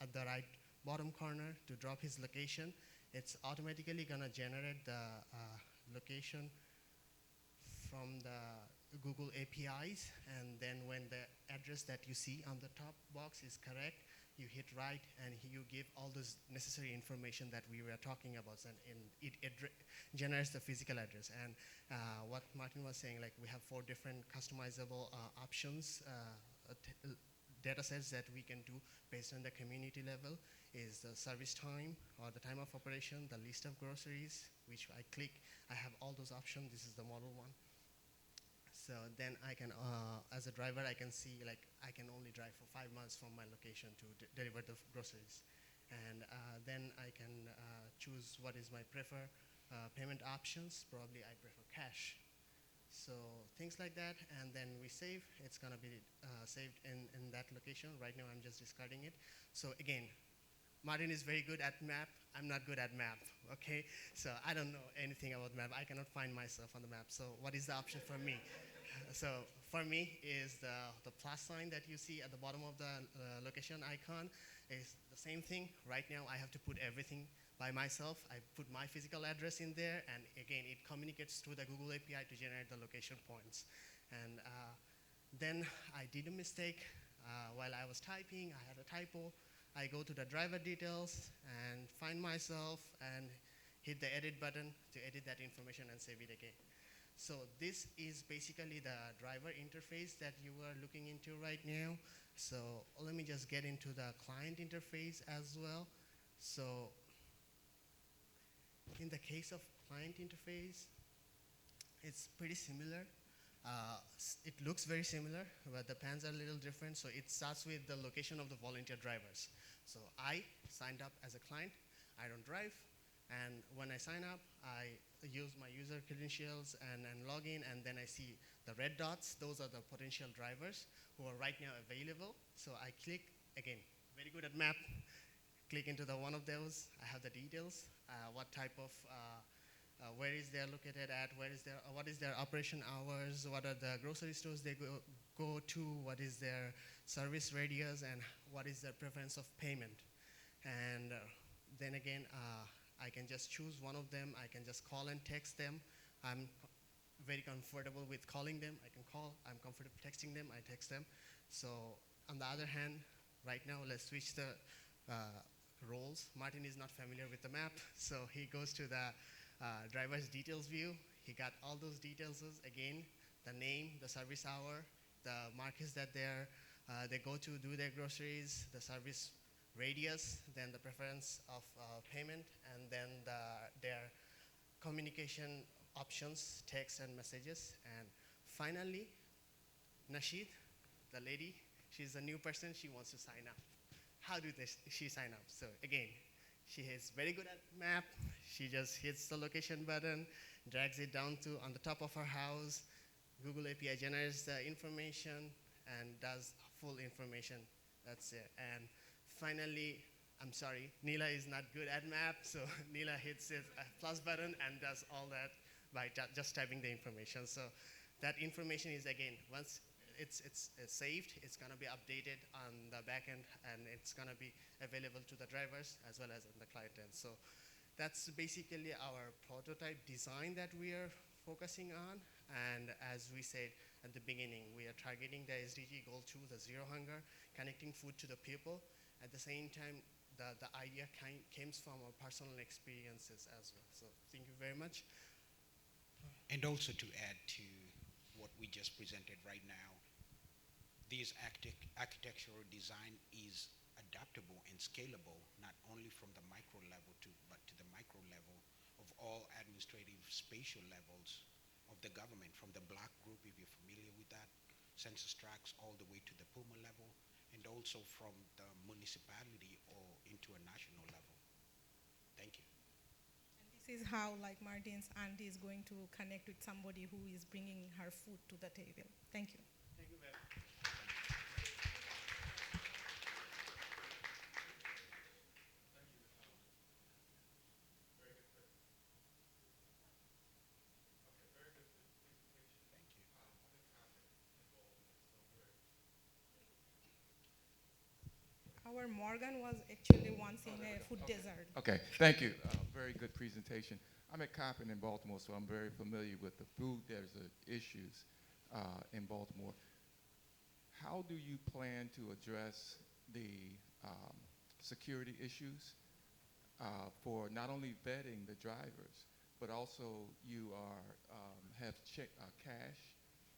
at the right bottom corner to drop his location. It's automatically gonna generate the location from the Google APIs, and then when the address that you see on the top box is correct, you hit right and you give all those necessary information that we were talking about, and it generates the physical address. And what Martin was saying, like we have 4 different customizable options, data sets that we can do based on the community level, is the service time or the time of operation, the list of groceries, which I click, I have all those options. This is the model one. So then I can, as a driver, I can see like I can only drive for 5 miles from my location to deliver the groceries. And then I can choose what is my payment options. Probably I prefer cash. So things like that, and then we save. It's gonna be saved in that location. Right now I'm just discarding it. So again, Martin is very good at map. I'm not good at map, okay? So I don't know anything about map. I cannot find myself on the map. So what is the option for me? So for me is the plus sign that you see at the bottom of the location icon is the same thing. Right now I have to put everything by myself. I put my physical address in there, and again, it communicates through the Google API to generate the location points. And then I did a mistake while I was typing. I had a typo. I go to the driver details and find myself and hit the edit button to edit that information and save it again. So this is basically the driver interface that you are looking into right now. So let me just get into the client interface as well. So in the case of client interface, it's pretty similar. It looks very similar, but the pans are a little different. So it starts with the location of the volunteer drivers. So I signed up as a client. I don't drive. And when I sign up, I use my user credentials and log in, and then I see the red dots. Those are the potential drivers who are right now available. So I click, again, very good at map. Click into the one of those. I have the details, what type of, where is they located at, what is their operation hours, what are the grocery stores they go to, what is their service radius, and what is their preference of payment. And then again, I can just choose one of them. I can just call and text them. I'm very comfortable with calling them. I can call. I'm comfortable texting them. I text them. So on the other hand, right now, let's switch the roles. Martin is not familiar with the map, so he goes to the driver's details view. He got all those details again, the name, the service hour, the markets that they go to do their groceries, the service radius, then the preference of payment, and then their communication options, text and messages. And finally, Nasheed, the lady, she's a new person, she wants to sign up. How do she sign up? So again, she is very good at map. She just hits the location button, drags it down to on the top of her house. Google API generates the information and does full information. That's it. And finally, I'm sorry, Neela is not good at map, so Neela hits the plus button and does all that by just typing the information. So that information is, again, once it's saved, it's going to be updated on the back end, and it's going to be available to the drivers as well as on the client end. So that's basically our prototype design that we are focusing on. And as we said at the beginning, we are targeting the SDG goal 2, the zero hunger, connecting food to the people. At the same time, the idea came from our personal experiences as well. So thank you very much. And also to add to what we just presented right now, this architectural design is adaptable and scalable, not only from the micro level but to the micro level of all administrative spatial levels of the government, from the block group, if you're familiar with that, census tracts, all the way to the PUMA level, and also from the municipality or into a national level. Thank you. And this is how, like, Martin's auntie is going to connect with somebody who is bringing her food to the table. Thank you. Thank you very much. our Morgan was actually once in a food desert. Okay, thank you. Very good presentation. I'm at Coppin in Baltimore, so I'm very familiar with the food desert issues in Baltimore. How do you plan to address the security issues for not only vetting the drivers, but also you have cash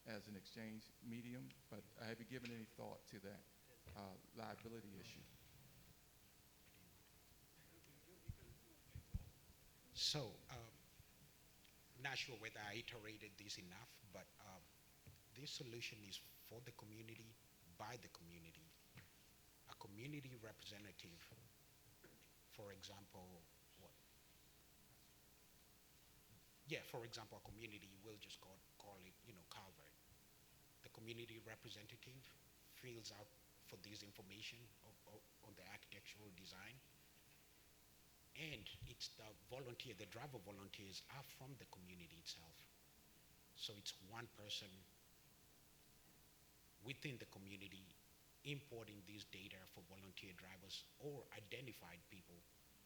as an exchange medium, but have you given any thought to that liability issue? So, not sure whether I iterated this enough, but this solution is for the community, by the community. A community representative, for example, for example, a community, we'll just call it, Calvert. The community representative fills out for this information on the architectural design. And it's the driver volunteers are from the community itself. So it's one person within the community importing this data for volunteer drivers or identified people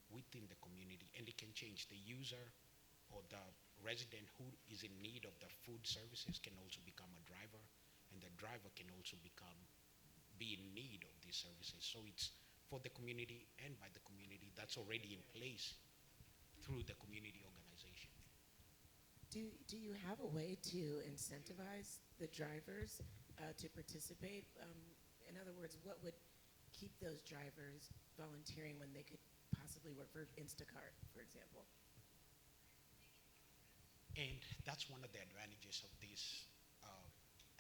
within the community, and it can change. The user or the resident who is in need of the food services can also become a driver, and the driver can also be in need of these services. So it's for the community and by the community. That's already in place through the community organization. Do you have a way to incentivize the drivers to participate? In other words, what would keep those drivers volunteering when they could possibly work for Instacart, for example? And that's one of the advantages of this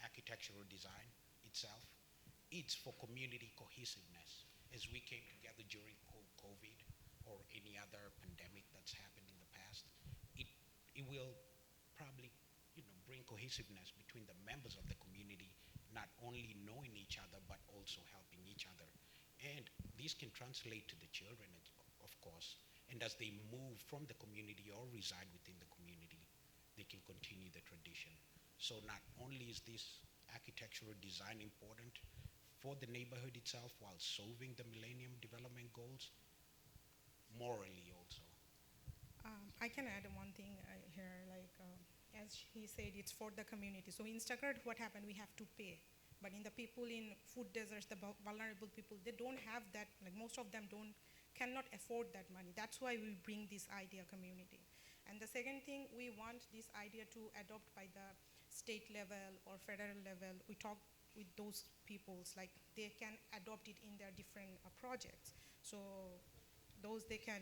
architectural design itself. It's for community cohesiveness. As we came together during COVID or any other pandemic that's happened in the past, it will probably bring cohesiveness between the members of the community, not only knowing each other, but also helping each other. And this can translate to the children, of course. And as they move from the community or reside within the community, they can continue the tradition. So not only is this architectural design important for the neighborhood itself while solving the Millennium Development Goals, morally also. I can add one thing here, as he said, it's for the community. So Instacart, what happened, we have to pay. But in the people in food deserts, the vulnerable people, they don't have that, most of them cannot afford that money. That's why we bring this idea community. And the second thing, we want this idea to adopt by the state level or federal level. We talk with those peoples, they can adopt it in their different projects. So those they can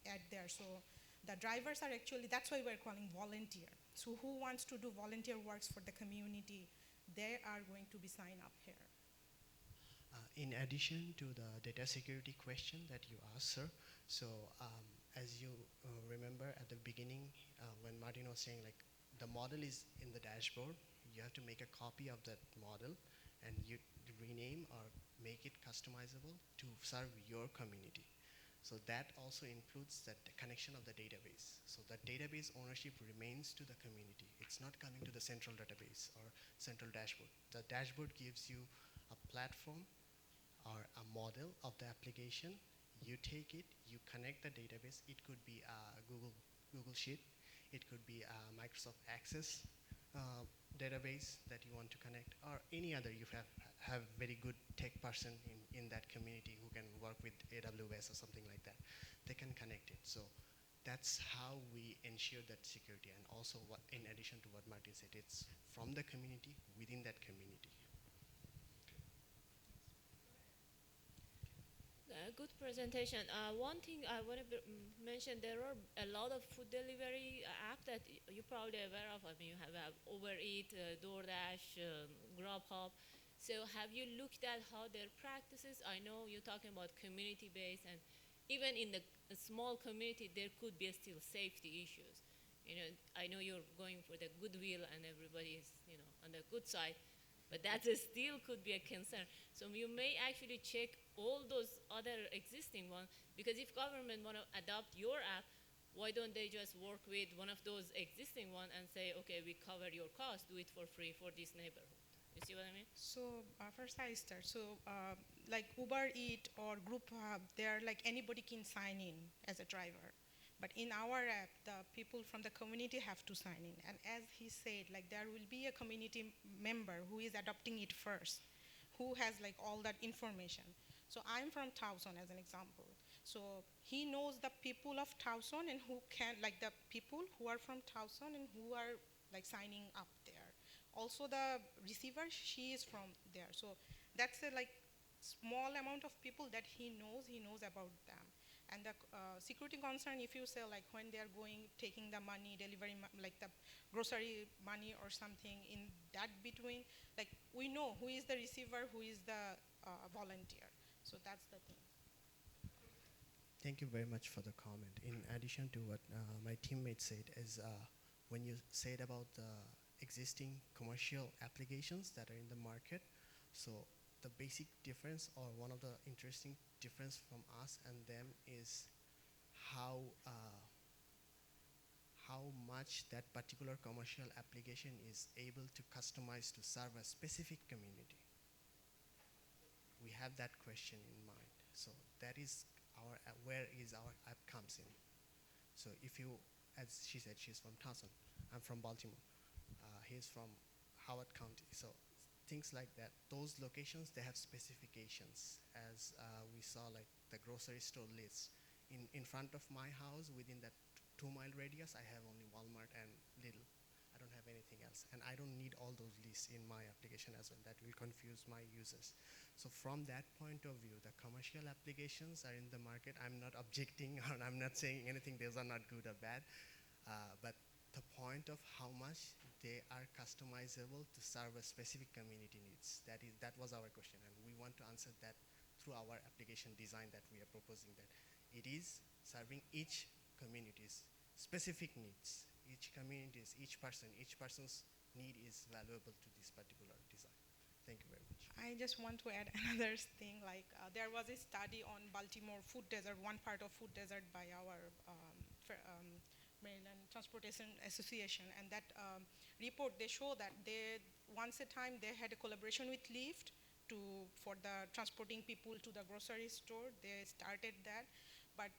add there. So the drivers are actually, that's why we're calling volunteer. So who wants to do volunteer works for the community, they are going to be signed up here. In addition to the data security question that you asked, sir, so as you remember at the beginning when Martin was saying the model is in the dashboard, you have to make a copy of that model and you rename or make it customizable to serve your community. So that also includes the connection of the database. So the database ownership remains to the community. It's not coming to the central database or central dashboard. The dashboard gives you a platform or a model of the application. You take it, you connect the database. It could be a Google Sheet. It could be a Microsoft Access database that you want to connect, or any other. You have very good tech person in that community who can work with AWS or something like that. They can connect it. So that's how we ensure that security. And also, in addition to what Martin said, it's from the community, within that community. Good presentation. One thing I want to mention, there are a lot of food delivery apps that you're probably aware of. I mean, you have Uber Eats, DoorDash, Grubhub. So have you looked at how their practices? I know you're talking about community-based, and even in the small community, there could be still safety issues. I know you're going for the goodwill and everybody is, on the good side, but that still could be a concern. So you may actually check all those other existing ones, because if government want to adopt your app, why don't they just work with one of those existing ones and say, okay, we cover your cost, do it for free for this neighborhood? You see what I mean? So first I start. So like Uber Eat or Group Hub, they're like anybody can sign in as a driver. But in our app, the people from the community have to sign in. And as he said, like there will be a community member who is adopting it first, who has like all that information. So I'm from Towson as an example. So he knows the people of Towson and who can, like the people who are from Towson and who are like signing up there. Also the receiver, she is from there. So that's a like small amount of people that he knows about them. And the security concern, if you say like when they're going, taking the money, delivering like the grocery money or something in that between, like we know who is the receiver, who is the volunteer. So that's the thing. Thank you very much for the comment. In addition to what my teammate said is when you said about the existing commercial applications that are in the market, so the basic difference or one of the interesting difference from us and them is how much that particular commercial application is able to customize to serve a specific community. We have that question in mind. So that is our where is our app comes in. So if you, as she said, she's from Towson, I'm from Baltimore. He's from Howard County. So things like that. Those locations, they have specifications. As we saw, like the grocery store lists. In front of my house, within that 2-mile radius, I have only Walmart and Lidl. I don't have anything else. And I don't need all those lists in my application as well. That will confuse my users. So from that point of view, the commercial applications are in the market. I'm not objecting or I'm not saying anything. Those are not good or bad. But the point of how much they are customizable to serve a specific community needs. That was our question, and we want to answer that through our application design that we are proposing, that it is serving each community's specific needs. Each person's need is valuable to this particular design. Thank you very much. I just want to add another thing, like there was a study on Baltimore food desert, one part of food desert by our Maryland Transportation Association, and that report, they show that they, once a time, they had a collaboration with Lyft for the transporting people to the grocery store. They started that, but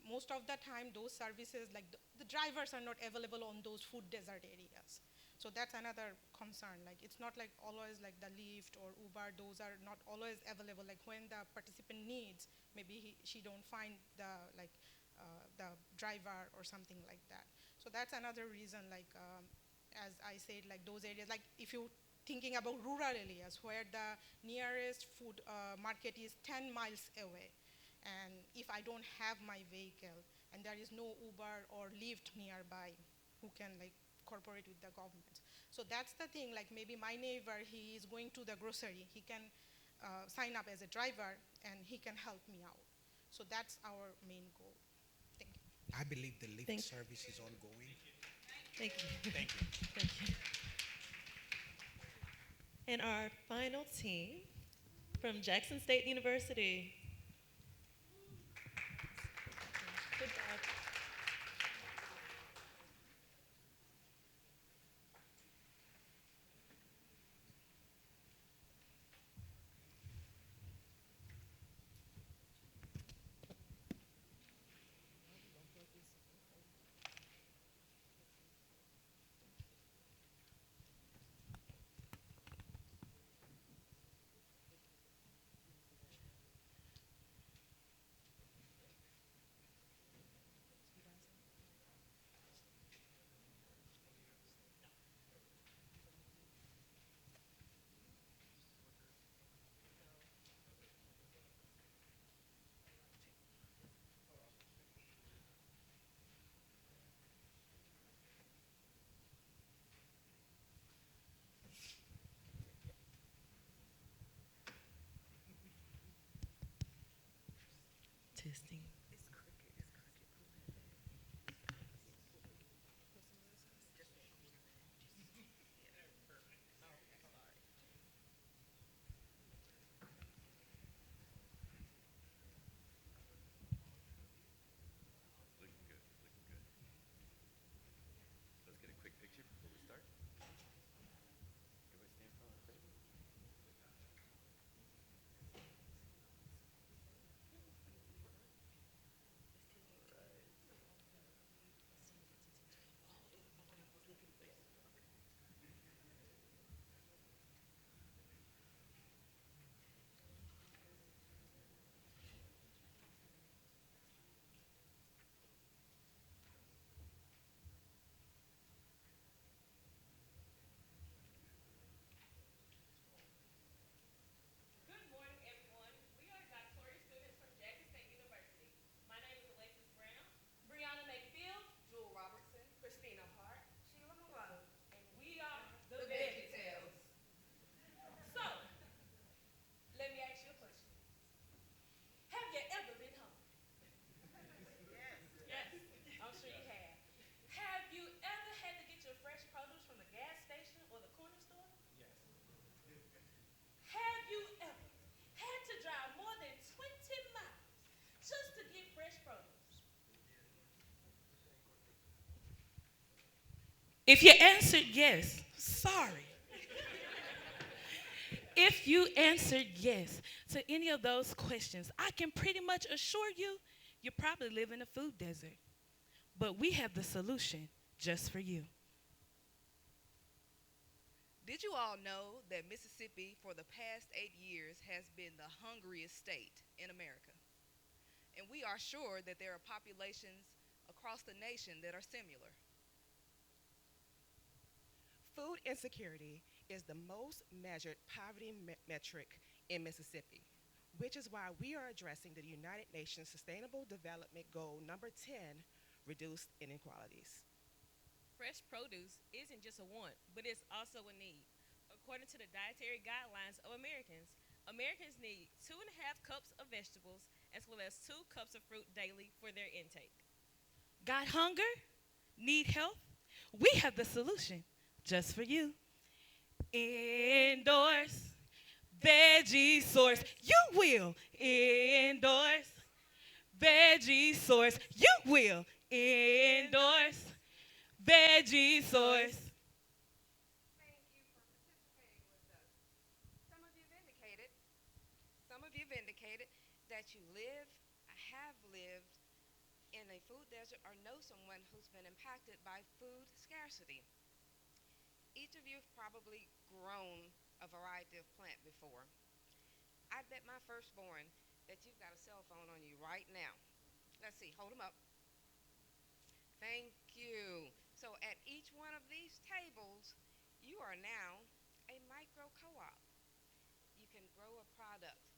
most of the time, those services, like the drivers are not available on those food desert areas. So that's another concern. Like it's not like always like the Lyft or Uber, those are not always available. Like when the participant needs, maybe she don't find the the driver or something like that. So that's another reason, like as I said, like those areas, like if you're thinking about rural areas where the nearest food market is 10 miles away, and if I don't have my vehicle and there is no Uber or Lyft nearby who can like cooperate with the government. So that's the thing, like maybe my neighbor, he is going to the grocery, he can sign up as a driver and he can help me out. So that's our main goal. Thank you. I believe the Lyft service is ongoing. Thank you. Thank you. Thank you. And our final team from Jackson State University. Good job. Testing. Looking good, looking good. Let's get a quick picture before we start. Everybody stand in front. If you answered yes, sorry. If you answered yes to any of those questions, I can pretty much assure you, you probably live in a food desert. But we have the solution just for you. Did you all know that Mississippi for the past 8 years has been the hungriest state in America? And we are sure that there are populations across the nation that are similar. Food insecurity is the most measured poverty metric in Mississippi, which is why we are addressing the United Nations Sustainable Development Goal number 10, reduce inequalities. Fresh produce isn't just a want, but it's also a need. According to the dietary guidelines of Americans, Americans need 2.5 cups of vegetables as well as 2 cups of fruit daily for their intake. Got hunger? Need help? We have the solution just for you. Endorse Veggie Source. You will endorse Veggie Source. You will endorse Veggie Source. Some of you have indicated that you live, have lived in a food desert, or know someone who's been impacted by food scarcity. Each of you have probably grown a variety of plant before. I bet my firstborn that you've got a cell phone on you right now. Let's see, hold them up. Thank you. So at each one of these tables, you are now a micro co-op. You can grow a product.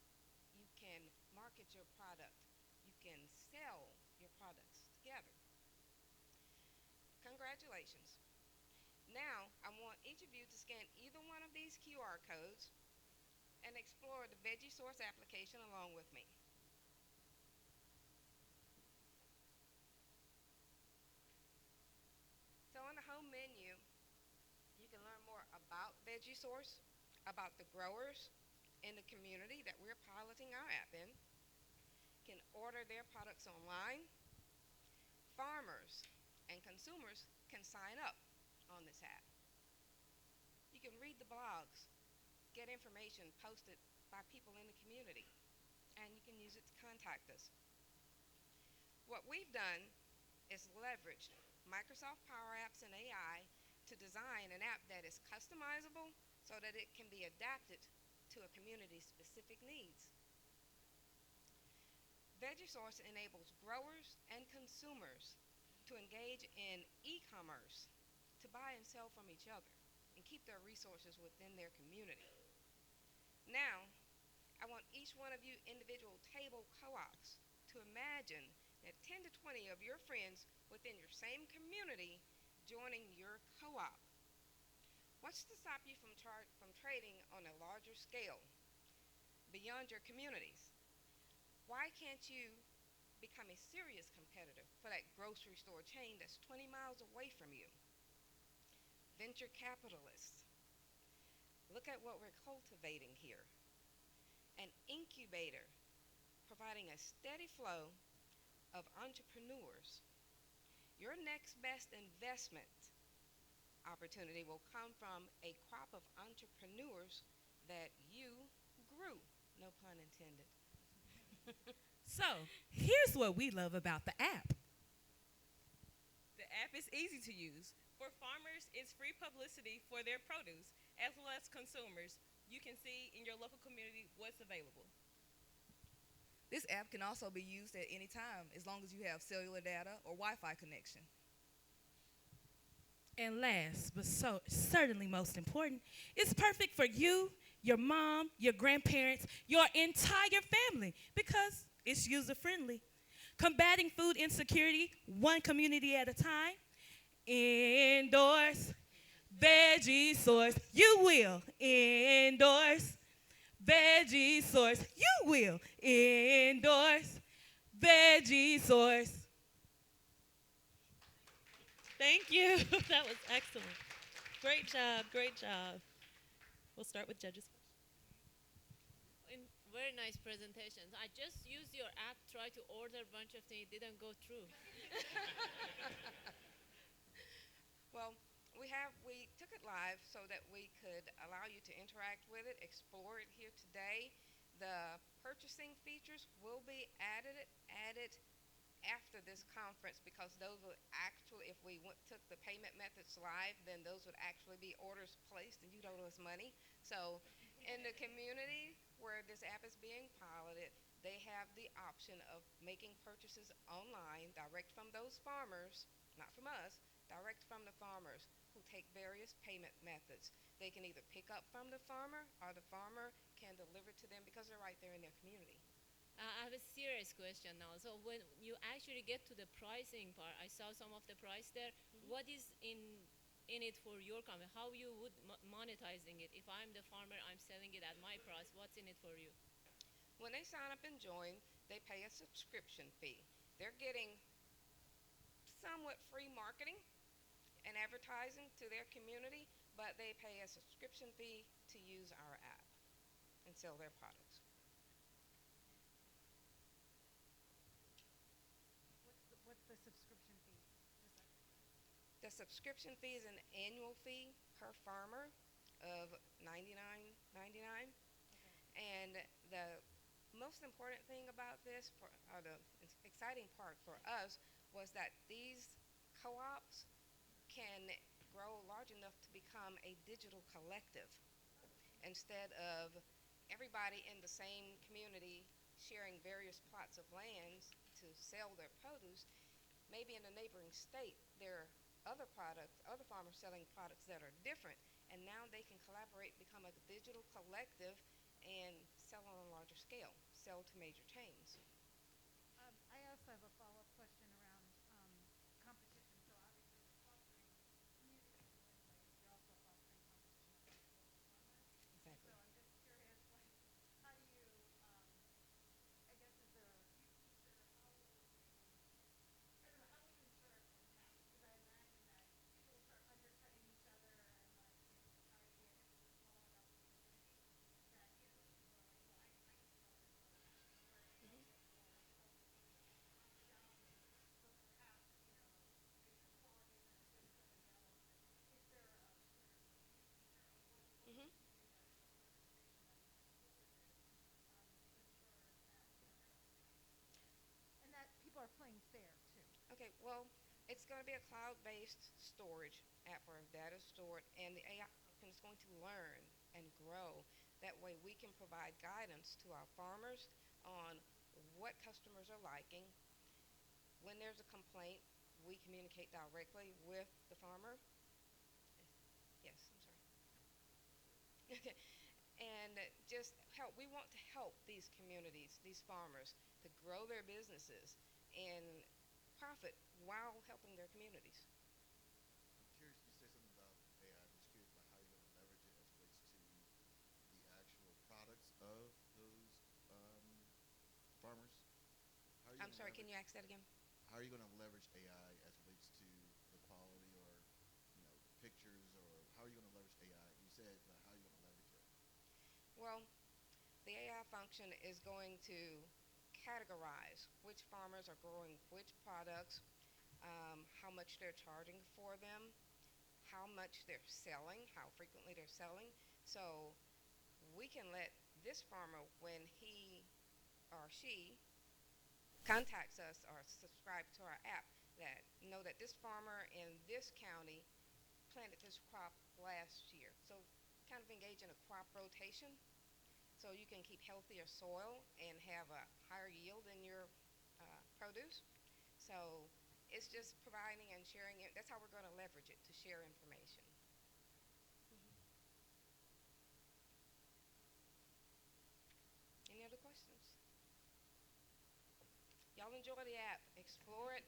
You can market your product. You can sell your products together. Congratulations. Now, I want each of you to scan either one of these QR codes and explore the Veggie Source application along with me. So on the home menu, you can learn more about Veggie Source, about the growers in the community that we're piloting our app in. You can order their products online. Farmers and consumers can sign up on this app. You can read the blogs, get information posted by people in the community, and you can use it to contact us. What we've done is leveraged Microsoft Power Apps and AI to design an app that is customizable so that it can be adapted to a community's specific needs. VeggieSource enables growers and consumers to engage in e-commerce, to buy and sell from each other, and keep their resources within their community. Now, I want each one of you individual table co-ops to imagine that 10 to 20 of your friends within your same community joining your co-op. What's to stop you from trading on a larger scale beyond your communities? Why can't you become a serious competitor for that grocery store chain that's 20 miles away from you? Venture capitalists. Look at what we're cultivating here. An incubator providing a steady flow of entrepreneurs. Your next best investment opportunity will come from a crop of entrepreneurs that you grew, no pun intended. So, here's what we love about the app. The app is easy to use. For farmers, it's free publicity for their produce, as well as consumers. You can see in your local community what's available. This app can also be used at any time as long as you have cellular data or Wi-Fi connection. And last, but certainly most important, it's perfect for you, your mom, your grandparents, your entire family, because it's user-friendly. Combating food insecurity, one community at a time. Endorse Veggie Source. You will endorse Veggie Source. You will endorse Veggie Source. Thank you. That was excellent. Great job, great job. We'll start with judges. Very nice presentations. I just used your app, tried to order a bunch of things, it didn't go through. Well, we we took it live so that we could allow you to interact with it, explore it here today. The purchasing features will be added after this conference, because those would actually, if we took the payment methods live, then those would actually be orders placed and you'd owe us money. So in the community where this app is being piloted, they have the option of making purchases online direct from those farmers, not from us, direct from the farmers who take various payment methods. They can either pick up from the farmer or the farmer can deliver to them because they're right there in their community. I have a serious question now. So when you actually get to the pricing part, I saw some of the price there. What is in it for your company? How you would monetizing it? If I'm the farmer, I'm selling it at my price. What's in it for you? When they sign up and join, they pay a subscription fee. They're getting somewhat free marketing and advertising to their community, but they pay a subscription fee to use our app and sell their products. What's the subscription fee? The subscription fee is an annual fee per farmer of $99.99. And the most important thing about this, or the exciting part for us, was that these co-ops can grow large enough to become a digital collective instead of everybody in the same community sharing various plots of land to sell their produce. Maybe in a neighboring state there are other farmers selling products that are different, and now they can collaborate, become a digital collective, and sell on a larger scale, sell to major chains. I also have a follow-up question around competition. So obviously you're fostering community in one place, you're also fostering competition amongst local farmers. Exactly. So I'm just curious, like, how do you, I guess, is there a feature, how will you, I don't know, how will you ensure it won't happen? Because I imagine that people will start undercutting each other and, like, try to get, if it's a small enough community, that, people are like, well, I can grow it, so where it makes it more healthy competition, but perhaps, bigger quality than somebody else. Is there a sort of review feature, or what will you do as an organization that is supported to ensure that, and that people are playing fair too? Okay, well, it's going to be a cloud-based storage app where data is stored, and the AI function is going to learn and grow. That way we can provide guidance to our farmers on what customers are liking. When there's a complaint, we communicate directly with the farmer. Yes, I'm sorry. And just help. We want to help these communities, these farmers, to grow their businesses and profit while helping their communities. I'm curious, you said something about AI. I'm just curious about how you're going to leverage it as it relates to the actual products of those farmers. I'm sorry, can you ask that again? How are you going to leverage AI as it relates to the quality, or pictures, or how are you going to leverage AI? You said, but how are you going to leverage it? Well, the AI function is going to categorize which farmers are growing which products, how much they're charging for them, how much they're selling, how frequently they're selling. So we can let this farmer, when he or she contacts us or subscribes to our app, that know that this farmer in this county planted this crop last year. So kind of engage in a crop rotation, so you can keep healthier soil and have a higher yield in your produce. So it's just providing and sharing it. That's how we're going to leverage it, to share information. Any other questions? Y'all enjoy the app, explore it,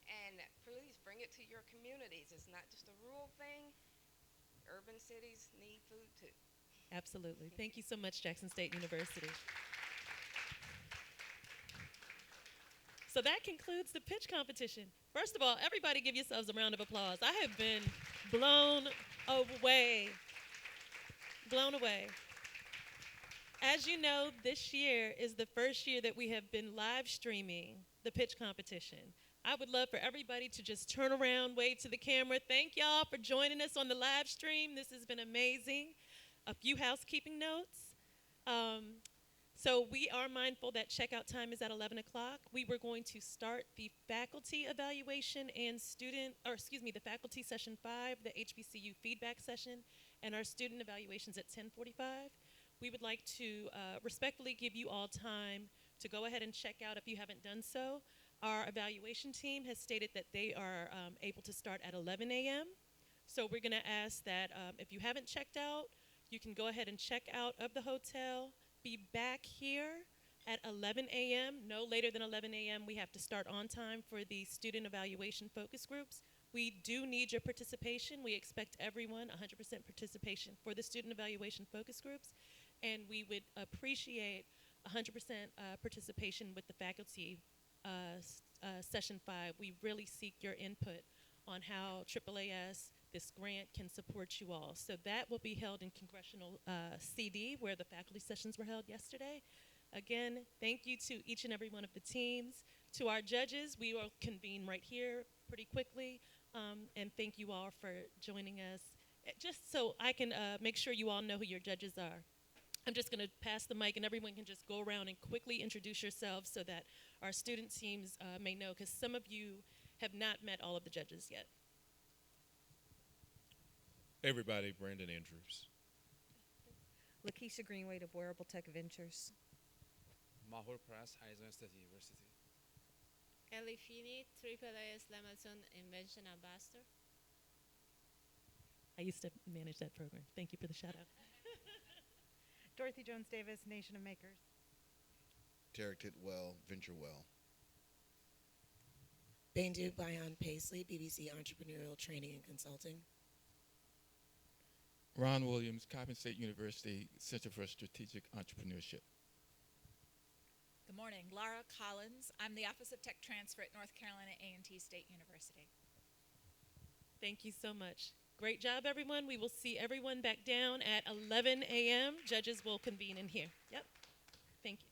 and please bring it to your communities. It's not just a rural thing. Urban cities need food too. Absolutely. Thank you so much, Jackson State University. So that concludes the pitch competition. First of all, everybody give yourselves a round of applause. I have been blown away. Blown away. As you know, this year is the first year that we have been live streaming the pitch competition. I would love for everybody to just turn around, wave to the camera. Thank y'all for joining us on the live stream. This has been amazing. A few housekeeping notes. So we are mindful that checkout time is at 11 o'clock. We were going to start the faculty evaluation and the faculty session 5, the HBCU feedback session, and our student evaluations at 10:45. We would like to respectfully give you all time to go ahead and check out if you haven't done so. Our evaluation team has stated that they are able to start at 11 a.m. So we're going to ask that if you haven't checked out, you can go ahead and check out of the hotel, be back here at 11 a.m. No later than 11 a.m. We have to start on time for the student evaluation focus groups. We do need your participation. We expect everyone 100% participation for the student evaluation focus groups. And we would appreciate 100% participation with the faculty session 5. We really seek your input on how AAAS, this grant, can support you all. So that will be held in Congressional CD, where the faculty sessions were held yesterday. Again, thank you to each and every one of the teams. To our judges, we will convene right here pretty quickly. And thank you all for joining us. Just so I can make sure you all know who your judges are, I'm just going to pass the mic, and everyone can just go around and quickly introduce yourselves so that our student teams may know, because some of you have not met all of the judges yet. Hey everybody, Brandon Andrews. Lakeisha Greenway of Wearable Tech Ventures. Mahur Pras, Arizona State University. Ellie Feeney, AAAS Lemelson Invention Ambassador. I used to manage that program. Thank you for the shout out. Dorothy Jones Davis, Nation of Makers. Tarek Titwell, Venture Well. Baindu Bayan Paisley, BBC Entrepreneurial Training and Consulting. Ron Williams, Coppin State University, Center for Strategic Entrepreneurship. Good morning, Laura Collins. I'm the Office of Tech Transfer at North Carolina A&T State University. Thank you so much. Great job, everyone. We will see everyone back down at 11 a.m. Judges will convene in here. Yep. Thank you.